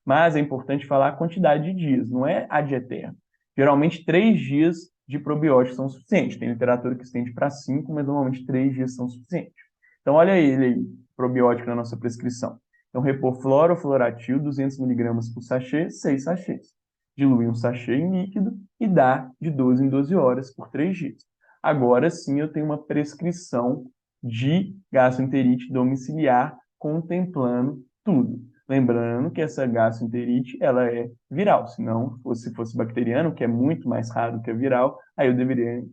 Mas é importante falar a quantidade de dias, não é ad eterno. Geralmente, 3 dias de probióticos são suficientes. Tem literatura que estende para 5, mas normalmente 3 dias são suficientes. Então, olha ele aí, probiótico na nossa prescrição. Então, repor fluorotil, 200 miligramas por sachê, 6 sachês. Dilui um sachê em líquido e dá de 12 em 12 horas por 3 dias. Agora sim, eu tenho uma prescrição de gastroenterite domiciliar contemplando tudo. Lembrando que essa gastroenterite, ela é viral, se fosse bacteriano, que é muito mais raro que a viral, aí eu deveria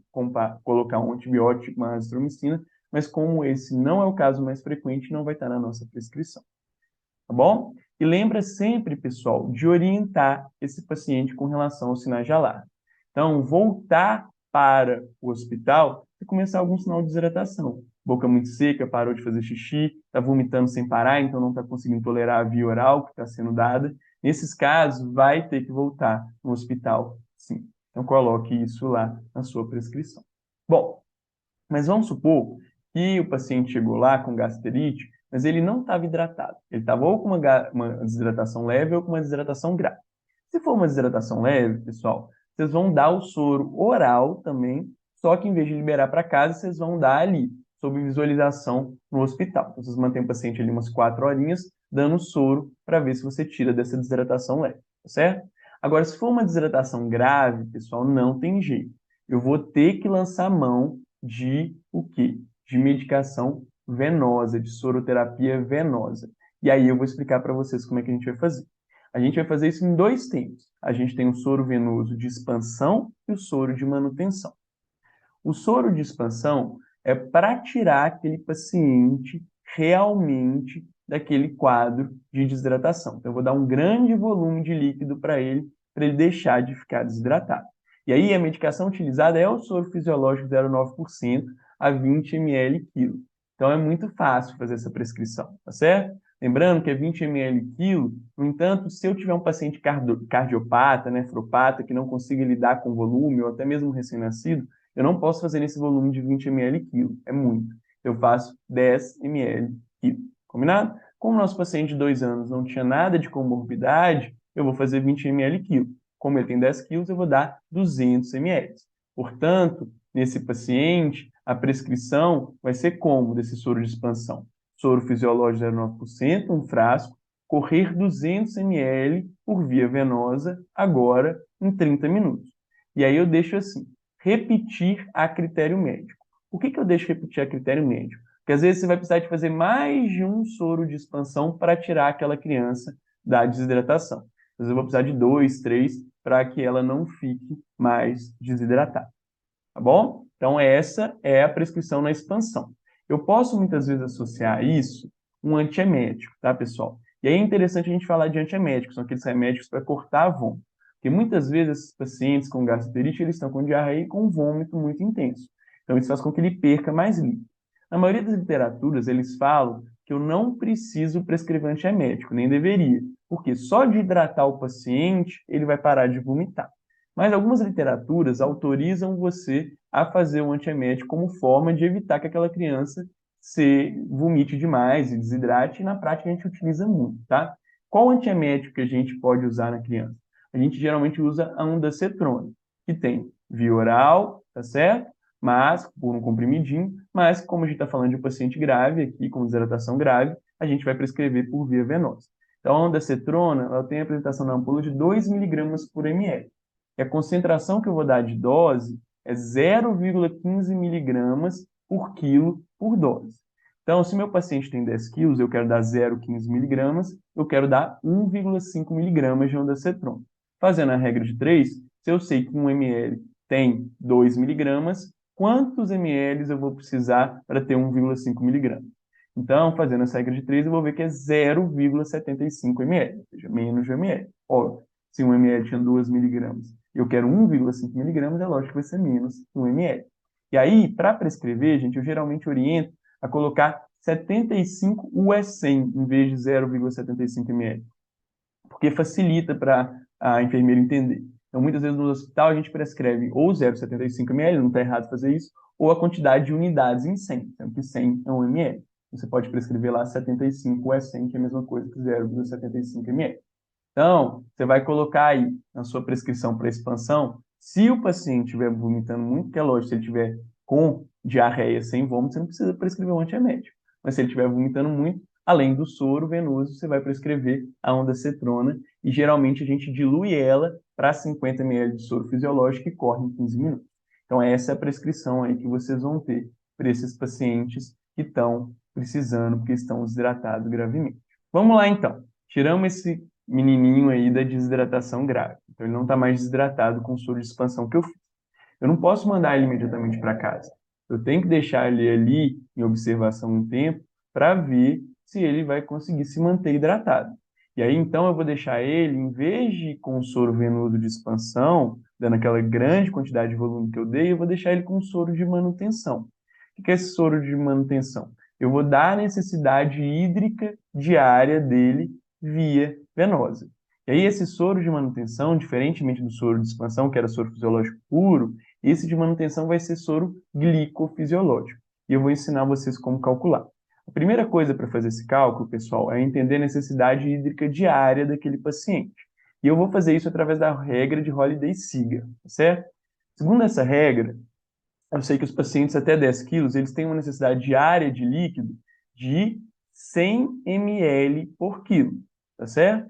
colocar um antibiótico, uma azitromicina, mas como esse não é o caso mais frequente, não vai estar na nossa prescrição, tá bom? E lembra sempre, pessoal, de orientar esse paciente com relação aos sinais de alarme. Então, voltar para o hospital e começar algum sinal de desidratação. Boca muito seca, parou de fazer xixi, está vomitando sem parar, então não está conseguindo tolerar a via oral que está sendo dada. Nesses casos, vai ter que voltar no hospital, sim. Então, coloque isso lá na sua prescrição. Bom, mas vamos supor que o paciente chegou lá com gastrite, mas ele não estava hidratado. Ele estava ou com uma desidratação leve ou com uma desidratação grave. Se for uma desidratação leve, pessoal, vocês vão dar o soro oral também, só que em vez de liberar para casa, vocês vão dar ali, sob visualização no hospital. Então, vocês mantêm o paciente ali umas 4 horinhas, dando soro para ver se você tira dessa desidratação leve, tá certo? Agora, se for uma desidratação grave, pessoal, não tem jeito. Eu vou ter que lançar mão de o quê? De medicação venosa, de soroterapia venosa. E aí eu vou explicar para vocês como é que a gente vai fazer. A gente vai fazer isso em dois tempos. A gente tem o soro venoso de expansão e o soro de manutenção. O soro de expansão é para tirar aquele paciente realmente daquele quadro de desidratação. Então, eu vou dar um grande volume de líquido para ele deixar de ficar desidratado. E aí, a medicação utilizada é o soro fisiológico 0,9% a 20 ml quilo. Então, é muito fácil fazer essa prescrição, tá certo? Lembrando que é 20 ml quilo, no entanto, se eu tiver um paciente cardiopata, nefropata, que não consiga lidar com volume, ou até mesmo um recém-nascido, eu não posso fazer nesse volume de 20 ml quilo, é muito. Eu faço 10 ml quilo, combinado? Como o nosso paciente de 2 anos não tinha nada de comorbidade, eu vou fazer 20 ml quilo. Como ele tem 10 quilos, eu vou dar 200 ml. Portanto, nesse paciente, a prescrição vai ser como desse soro de expansão? Soro fisiológico 0,9%, um frasco, correr 200 ml por via venosa, agora em 30 minutos. E aí eu deixo assim, repetir a critério médico. Por que eu deixo repetir a critério médico? Porque às vezes você vai precisar de fazer mais de um soro de expansão para tirar aquela criança da desidratação. Às vezes eu vou precisar de 2, 3, para que ela não fique mais desidratada. Tá bom? Então essa é a prescrição na expansão. Eu posso muitas vezes associar isso um antiemético, tá, pessoal? E aí é interessante a gente falar de antieméticos, são aqueles remédios para cortar a vômito. Porque muitas vezes esses pacientes com gastrite, eles estão com diarreia e com vômito muito intenso. Então isso faz com que ele perca mais líquido. Na maioria das literaturas, eles falam que eu não preciso prescrever antiemético, nem deveria, porque só de hidratar o paciente, ele vai parar de vomitar. Mas algumas literaturas autorizam você a fazer um antiemético como forma de evitar que aquela criança se vomite demais e desidrate, e na prática a gente utiliza muito, tá? Qual antiemético que a gente pode usar na criança? A gente geralmente usa a ondansetrona, que tem via oral, tá certo? Mas, por um comprimidinho, mas como a gente está falando de um paciente grave aqui, com desidratação grave, a gente vai prescrever por via venosa. Então, a ondansetrona, ela tem a apresentação na ampola de 2 mg por ml. E a concentração que eu vou dar de dose é 0,15 miligramas por quilo por dose. Então, se meu paciente tem 10 quilos, eu quero dar 0,15 miligramas, eu quero dar 1,5 miligramas de ondansetrona. Fazendo a regra de 3, se eu sei que 1 ml tem 2 miligramas, quantos ml eu vou precisar para ter 1,5 miligramas? Então, fazendo essa regra de 3, eu vou ver que é 0,75 ml, ou seja, menos de ml. Óbvio, se 1 ml tinha 2 miligramas e eu quero 1,5 miligramas, é lógico que vai ser menos 1 ml. E aí, para prescrever, gente, eu geralmente oriento a colocar 75 U/100 em vez de 0,75 ml, porque facilita para a enfermeira entender. Então, muitas vezes no hospital a gente prescreve ou 0,75 ml, não está errado fazer isso, ou a quantidade de unidades em 100, sendo que 100 é 1 ml. Você pode prescrever lá 75 U/100, que é a mesma coisa que 0,75 ml. Então, você vai colocar aí na sua prescrição para expansão, se o paciente estiver vomitando muito, que é lógico, se ele estiver com diarreia sem vômito, você não precisa prescrever um antiemético. Mas se ele estiver vomitando muito, além do soro venoso, você vai prescrever a ondansetrona e geralmente a gente dilui ela para 50 ml de soro fisiológico e corre em 15 minutos. Então, essa é a prescrição aí que vocês vão ter para esses pacientes que estão precisando, porque estão desidratados gravemente. Vamos lá, então. Tiramos esse menininho aí da desidratação grave. Então, ele não está mais desidratado com o soro de expansão que eu fiz. Eu não posso mandar ele imediatamente para casa. Eu tenho que deixar ele ali em observação um tempo para ver se ele vai conseguir se manter hidratado. E aí, então, eu vou deixar ele, em vez de com soro venoso de expansão, dando aquela grande quantidade de volume que eu dei, eu vou deixar ele com soro de manutenção. O que é esse soro de manutenção? Eu vou dar a necessidade hídrica diária dele via venosa. E aí, esse soro de manutenção, diferentemente do soro de expansão, que era soro fisiológico puro, esse de manutenção vai ser soro glicofisiológico. E eu vou ensinar vocês como calcular. A primeira coisa para fazer esse cálculo, pessoal, é entender a necessidade hídrica diária daquele paciente. E eu vou fazer isso através da regra de Holiday-Siga, certo? Segundo essa regra, eu sei que os pacientes até 10 quilos, eles têm uma necessidade diária de líquido de 100 ml por quilo, tá certo?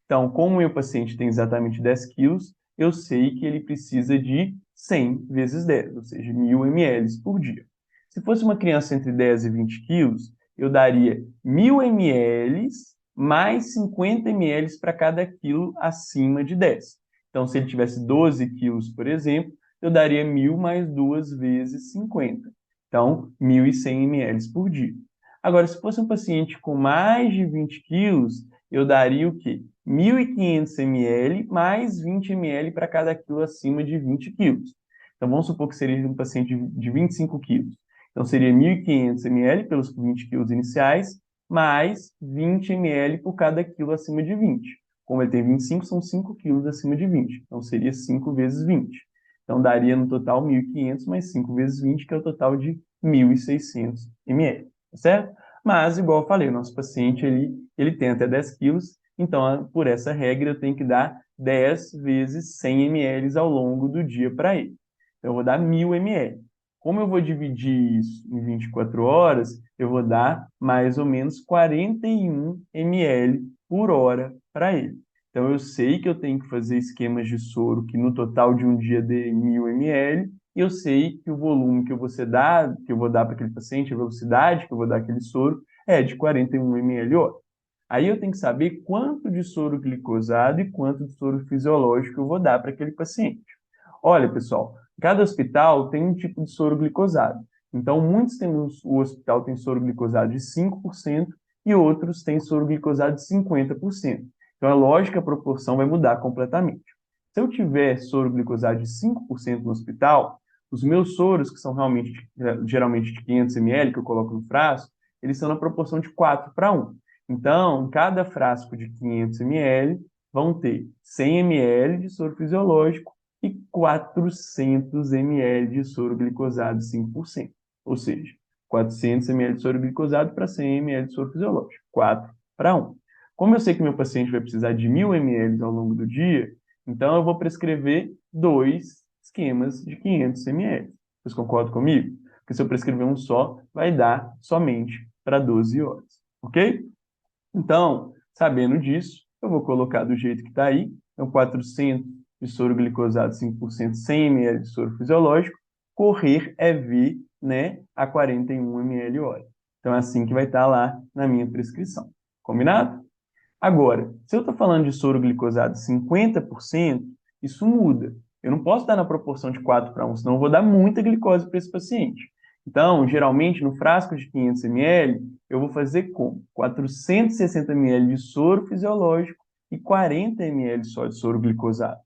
Então, como o meu paciente tem exatamente 10 quilos, eu sei que ele precisa de 100 vezes 10, ou seja, 1.000 ml por dia. Se fosse uma criança entre 10 e 20 quilos, eu daria 1.000 ml mais 50 ml para cada quilo acima de 10. Então, se ele tivesse 12 quilos, por exemplo, eu daria 1.000 mais 2 vezes 50. Então, 1.100 ml por dia. Agora, se fosse um paciente com mais de 20 quilos, eu daria o quê? 1.500 ml mais 20 ml para cada quilo acima de 20 quilos. Então, vamos supor que seria um paciente de 25 quilos. Então, seria 1.500 ml pelos 20 quilos iniciais, mais 20 ml por cada quilo acima de 20. Como ele tem 25, são 5 quilos acima de 20. Então, seria 5 vezes 20. Então, daria no total 1.500 mais 5 vezes 20, que é o total de 1.600 ml. Tá certo? Mas, igual eu falei, o nosso paciente ele tem até 10 quilos, então, por essa regra, eu tenho que dar 10 vezes 100 ml ao longo do dia para ele. Então, eu vou dar 1.000 ml. Como eu vou dividir isso em 24 horas, eu vou dar mais ou menos 41 ml por hora para ele. Então, eu sei que eu tenho que fazer esquemas de soro que no total de um dia dê 1.000 ml, e eu sei que o volume que eu vou dar para aquele paciente, a velocidade que eu vou dar aquele soro, é de 41 ml hora. Aí eu tenho que saber quanto de soro glicosado e quanto de soro fisiológico eu vou dar para aquele paciente. Olha, pessoal, cada hospital tem um tipo de soro glicosado. Então, muitos têm, o hospital tem soro glicosado de 5% e outros têm soro glicosado de 50%. Então, é lógico que a proporção vai mudar completamente. Se eu tiver soro glicosado de 5% no hospital, os meus soros, que são geralmente de 500 ml, que eu coloco no frasco, eles são na proporção de 4:1. Então, cada frasco de 500 ml vão ter 100 ml de soro fisiológico e 400 ml de soro glicosado 5%. Ou seja, 400 ml de soro glicosado para 100 ml de soro fisiológico. 4:1. Como eu sei que meu paciente vai precisar de 1.000 ml ao longo do dia, então eu vou prescrever 2 esquemas de 500 ml. Vocês concordam comigo? Porque se eu prescrever um só, vai dar somente para 12 horas. Ok? Então, sabendo disso, eu vou colocar do jeito que está aí. Então, 400 de soro glicosado 5%, 100 ml de soro fisiológico. Correr é V, né, a 41 ml hora. Então, é assim que vai estar lá na minha prescrição. Combinado? Agora, se eu estou falando de soro glicosado 50%, isso muda. Eu não posso dar na proporção de 4:1, senão eu vou dar muita glicose para esse paciente. Então, geralmente, no frasco de 500 ml, eu vou fazer com 460 ml de soro fisiológico e 40 ml só de soro glicosado.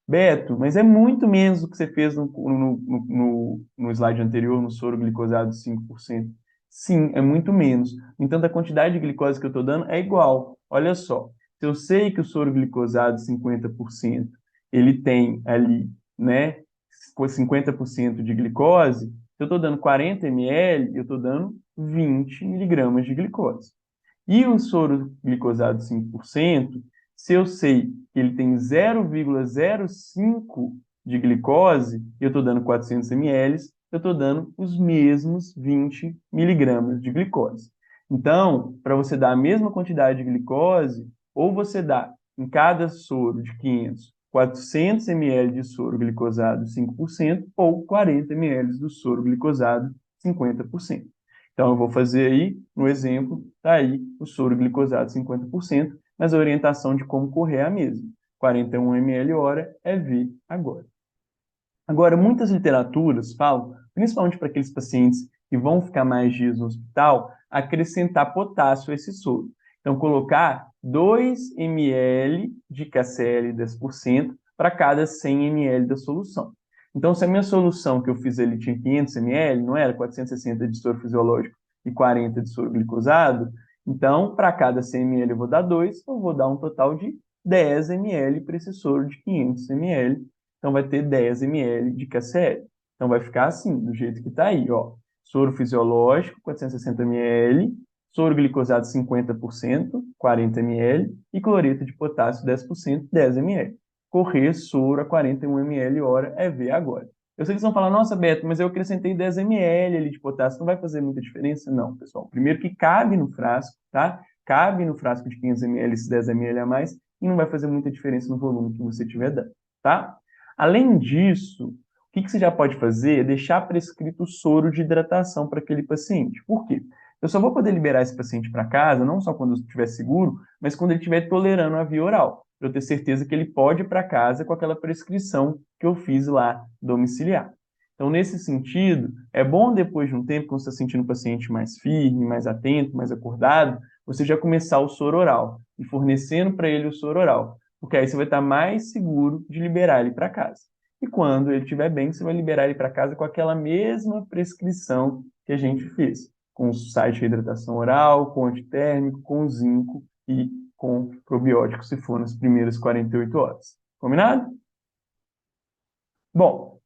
Beto, mas é muito menos do que você fez no slide anterior, no soro glicosado de 5%. Sim, é muito menos. No entanto, a quantidade de glicose que eu estou dando é igual. Olha só, se eu sei que o soro glicosado de 50%, ele tem ali, né, 50% de glicose, se eu estou dando 40 ml, eu estou dando 20 miligramas de glicose. E o soro glicosado 5%, se eu sei que ele tem 0,05 de glicose, e eu estou dando 400 ml, eu estou dando os mesmos 20 miligramas de glicose. Então, para você dar a mesma quantidade de glicose, ou você dá em cada soro de 500, 400 ml de soro glicosado 5%, ou 40 ml do soro glicosado 50%. Então, eu vou fazer aí, no exemplo, está aí o soro glicosado 50%, mas a orientação de como correr é a mesma. 41 ml hora é V agora. Agora, muitas literaturas falam, principalmente para aqueles pacientes que vão ficar mais dias no hospital, acrescentar potássio a esse soro. Então, colocar 2 ml de KCl 10% para cada 100 ml da solução. Então, se a minha solução que eu fiz ali tinha 500 ml, não era 460 de soro fisiológico e 40 de soro glicosado, então, para cada 100 ml eu vou dar 2, eu vou dar um total de 10 ml para esse soro de 500 ml. Então, vai ter 10 ml de KCl. Então, vai ficar assim, do jeito que está aí, ó. Soro fisiológico, 460 ml, soro glicosado 50%, 40 ml, e cloreto de potássio 10%, 10 ml. Correr soro a 41 ml hora é V agora. Eu sei que vocês vão falar, nossa, Beto, mas eu acrescentei 10 ml ali de potássio, não vai fazer muita diferença? Não, pessoal. Primeiro que cabe no frasco, tá? Cabe no frasco de 500 ml esses 10 ml a mais, e não vai fazer muita diferença no volume que você estiver dando, tá? Além disso, o que você já pode fazer é deixar prescrito o soro de hidratação para aquele paciente. Por quê? Eu só vou poder liberar esse paciente para casa, não só quando eu estiver seguro, mas quando ele estiver tolerando a via oral, para eu ter certeza que ele pode ir para casa com aquela prescrição que eu fiz lá domiciliar. Então, nesse sentido, é bom depois de um tempo, quando você está sentindo o paciente mais firme, mais atento, mais acordado, você já começar o soro oral e fornecendo para ele o soro oral, porque aí você vai estar mais seguro de liberar ele para casa. E quando ele estiver bem, você vai liberar ele para casa com aquela mesma prescrição que a gente fez, com o site de hidratação oral, com antitérmico, com zinco e com probiótico, se for nas primeiras 48 horas. Combinado? Bom,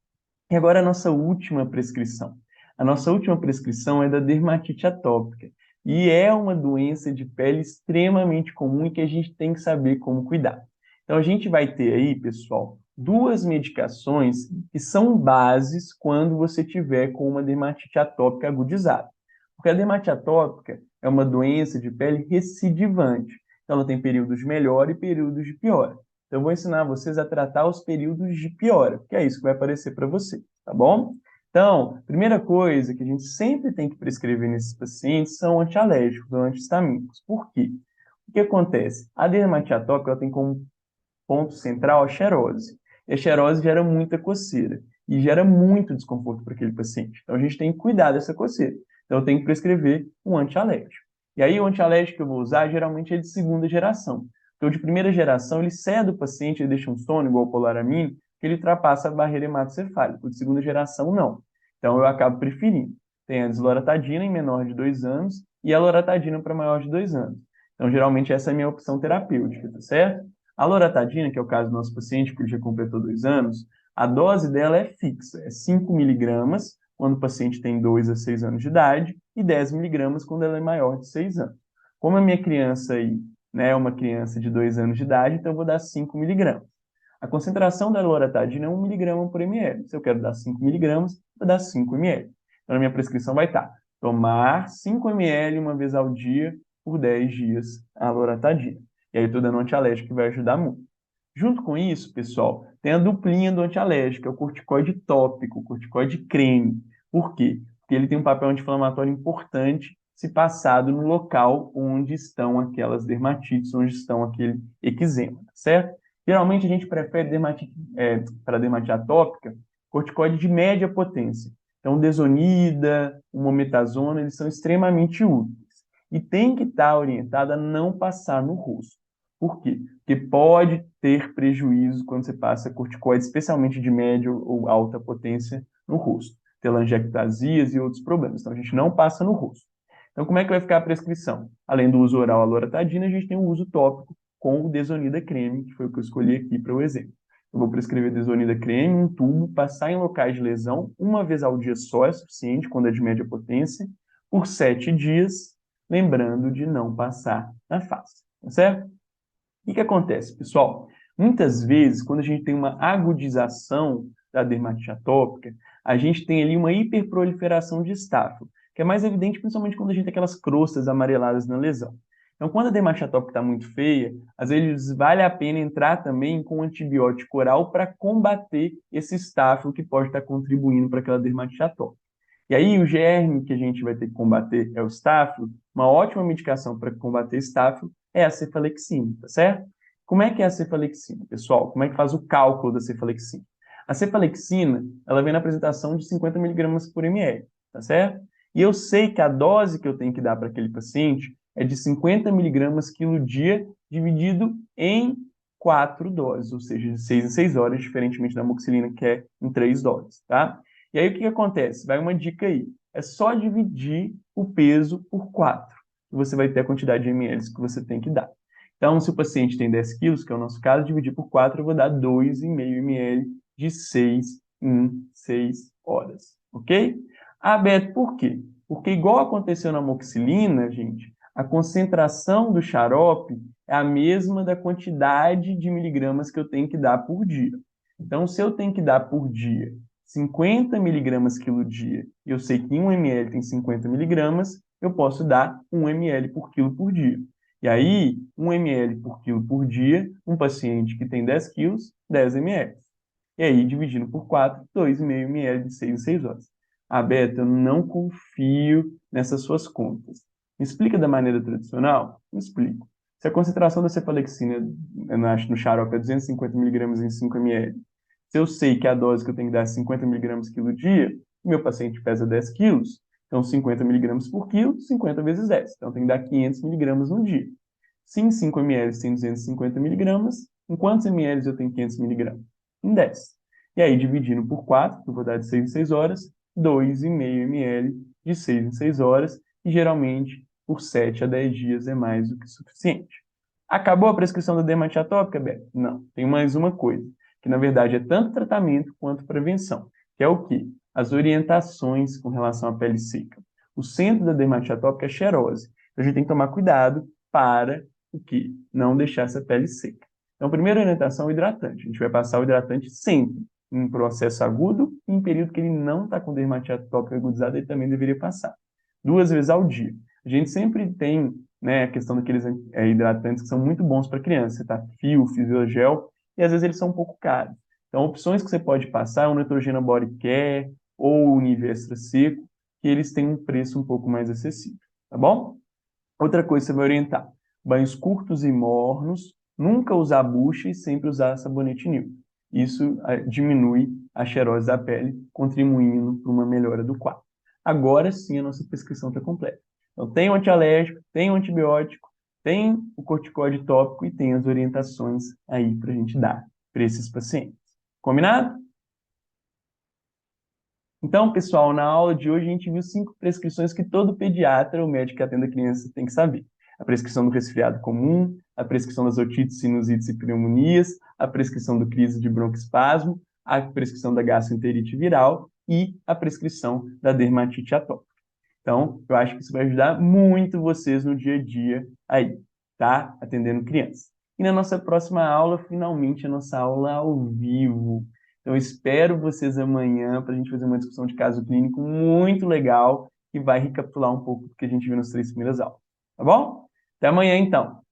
e agora a nossa última prescrição. A nossa última prescrição é da dermatite atópica. E é uma doença de pele extremamente comum e que a gente tem que saber como cuidar. Então, a gente vai ter aí, pessoal, duas medicações que são bases quando você tiver com uma dermatite atópica agudizada. Porque a dermatite atópica é uma doença de pele recidivante. Então, ela tem períodos de melhora e períodos de piora. Então, eu vou ensinar vocês a tratar os períodos de piora, que é isso que vai aparecer para você, tá bom? Então, primeira coisa que a gente sempre tem que prescrever nesses pacientes são antialérgicos ou antihistamínicos. Por quê? O que acontece? A dermatite atópica ela tem como ponto central a xerose. E a xerose gera muita coceira e gera muito desconforto para aquele paciente. Então, a gente tem que cuidar dessa coceira. Então, eu tenho que prescrever um antialérgico. E aí, o antialérgico que eu vou usar, geralmente é de segunda geração. Então, de primeira geração, ele cede o paciente, ele deixa um sono, igual o polaramine, que ele ultrapassa a barreira hematocefálica. O de segunda geração, não. Então, eu acabo preferindo. Tem a desloratadina em menor de 2 anos e a loratadina para maior de 2 anos. Então, geralmente, essa é a minha opção terapêutica, tá certo? A loratadina, que é o caso do nosso paciente, que ele já completou 2 anos, a dose dela é fixa, é 5 miligramas quando o paciente tem 2 a 6 anos de idade e 10 miligramas quando ela é maior de 6 anos. Como a minha criança aí, né, é uma criança de 2 anos de idade, então eu vou dar 5 miligramas. A concentração da loratadina é 1 miligrama por ml. Se eu quero dar 5 miligramas, vou dar 5 ml. Então, a minha prescrição vai estar tomar 5 ml uma vez ao dia por 10 dias a loratadina. E aí, eu estou dando um antialérgico que vai ajudar muito. Junto com isso, pessoal, tem a duplinha do antialérgico, que é o corticoide tópico, o corticoide creme. Por quê? Porque ele tem um papel anti-inflamatório importante se passado no local onde estão aquelas dermatites, onde estão aquele eczema, certo? Geralmente a gente prefere para dermatite atópica, corticoide de média potência. Então, desonida, o mometasona, eles são extremamente úteis. E tem que estar orientada a não passar no rosto. Por quê? Porque pode ter prejuízo quando você passa corticoide, especialmente de média ou alta potência, no rosto. Telangiectasias e outros problemas. Então, a gente não passa no rosto. Então, como é que vai ficar a prescrição? Além do uso oral, a loratadina, a gente tem o uso tópico com o Desonida creme, que foi o que eu escolhi aqui para o exemplo. Eu vou prescrever Desonida creme, um tubo, passar em locais de lesão, uma vez ao dia só é suficiente, quando é de média potência, por 7 dias, lembrando de não passar na face, tá certo? O que acontece, pessoal? Muitas vezes, quando a gente tem uma agudização da dermatite atópica, a gente tem ali uma hiperproliferação de estáfilo, que é mais evidente principalmente quando a gente tem aquelas crostas amareladas na lesão. Então, quando a dermatite atópica está muito feia, às vezes vale a pena entrar também com um antibiótico oral para combater esse estáfilo que pode estar contribuindo para aquela dermatite atópica. E aí, o germe que a gente vai ter que combater é o estáfilo. Uma ótima medicação para combater estáfilo é a cefalexina, tá certo? Como é que é a cefalexina, pessoal? Como é que faz o cálculo da cefalexina? A cefalexina, ela vem na apresentação de 50 miligramas por ml, tá certo? E eu sei que a dose que eu tenho que dar para aquele paciente é de 50 miligramas quilo dia, dividido em 4 doses, ou seja, de 6 em 6 horas, diferentemente da amoxicilina, que é em 3 doses, tá? E aí o que acontece? Vai uma dica aí. É só dividir o peso por 4, que você vai ter a quantidade de ml que você tem que dar. Então, se o paciente tem 10 quilos, que é o nosso caso, dividir por 4, eu vou dar 2,5 ml de 6 em 6 horas, ok? Ah, Beto, por quê? Porque igual aconteceu na amoxicilina, gente, a concentração do xarope é a mesma da quantidade de miligramas que eu tenho que dar por dia. Então, se eu tenho que dar por dia 50 miligramas quilo dia, e eu sei que 1 ml tem 50 miligramas, eu posso dar 1 ml por quilo por dia. E aí, 1 ml por quilo por dia, um paciente que tem 10 quilos, 10 ml. E aí, dividindo por 4, 2,5 ml de 6 em 6 horas. Beto, eu não confio nessas suas contas. Me explica da maneira tradicional? Me explico. Se a concentração da cefalexina no xarope é 250 miligramas em 5 ml, se eu sei que a dose que eu tenho que dar é 50 miligramas quilo dia, meu paciente pesa 10 quilos, então 50 miligramas por quilo, 50 vezes 10. Então, eu tenho que dar 500 miligramas no dia. Se em 5 ml tem 250 miligramas, em quantos ml eu tenho 500 miligramas? Em 10. E aí, dividindo por 4, que eu vou dar de 6 em 6 horas, 2,5 ml de 6 em 6 horas, e geralmente por 7 a 10 dias é mais do que suficiente. Acabou a prescrição da dermatite atópica, Beto? Não, tem mais uma coisa, que na verdade é tanto tratamento quanto prevenção, que é o quê? As orientações com relação à pele seca. O centro da dermatite atópica é xerose. Então, a gente tem que tomar cuidado para o quê? Não deixar essa pele seca. Então, a primeira orientação é o hidratante. A gente vai passar o hidratante sempre, em processo agudo e em período que ele não está com dermatite atópica agudizada, ele também deveria passar. 2 vezes ao dia. A gente sempre tem, né, a questão daqueles hidratantes que são muito bons para criança, tá? Fio, Fisiogel, e às vezes eles são um pouco caros. Então, opções que você pode passar é o Neutrogena Body Care ou o Nivea Extra Seco, que eles têm um preço um pouco mais acessível, tá bom? Outra coisa que você vai orientar: banhos curtos e mornos, nunca usar bucha e sempre usar sabonete neutro. Isso diminui a xerose da pele, contribuindo para uma melhora do quadro. Agora sim a nossa prescrição está completa. Então tem o antialérgico, tem o antibiótico, tem o corticóide tópico e tem as orientações aí para a gente dar para esses pacientes. Combinado? Então, pessoal, na aula de hoje a gente viu 5 prescrições que todo pediatra ou médico que atenda a criança tem que saber. A prescrição do resfriado comum, a prescrição das otites, sinusites e pneumonias, a prescrição do crise de broncoespasmo, a prescrição da gastroenterite viral e a prescrição da dermatite atópica. Então, eu acho que isso vai ajudar muito vocês no dia a dia aí, tá? Atendendo crianças. E na nossa próxima aula, finalmente, a nossa aula ao vivo. Então, eu espero vocês amanhã para a gente fazer uma discussão de caso clínico muito legal que vai recapitular um pouco do que a gente viu nas 3 primeiras aulas. Tá bom? Até amanhã, então.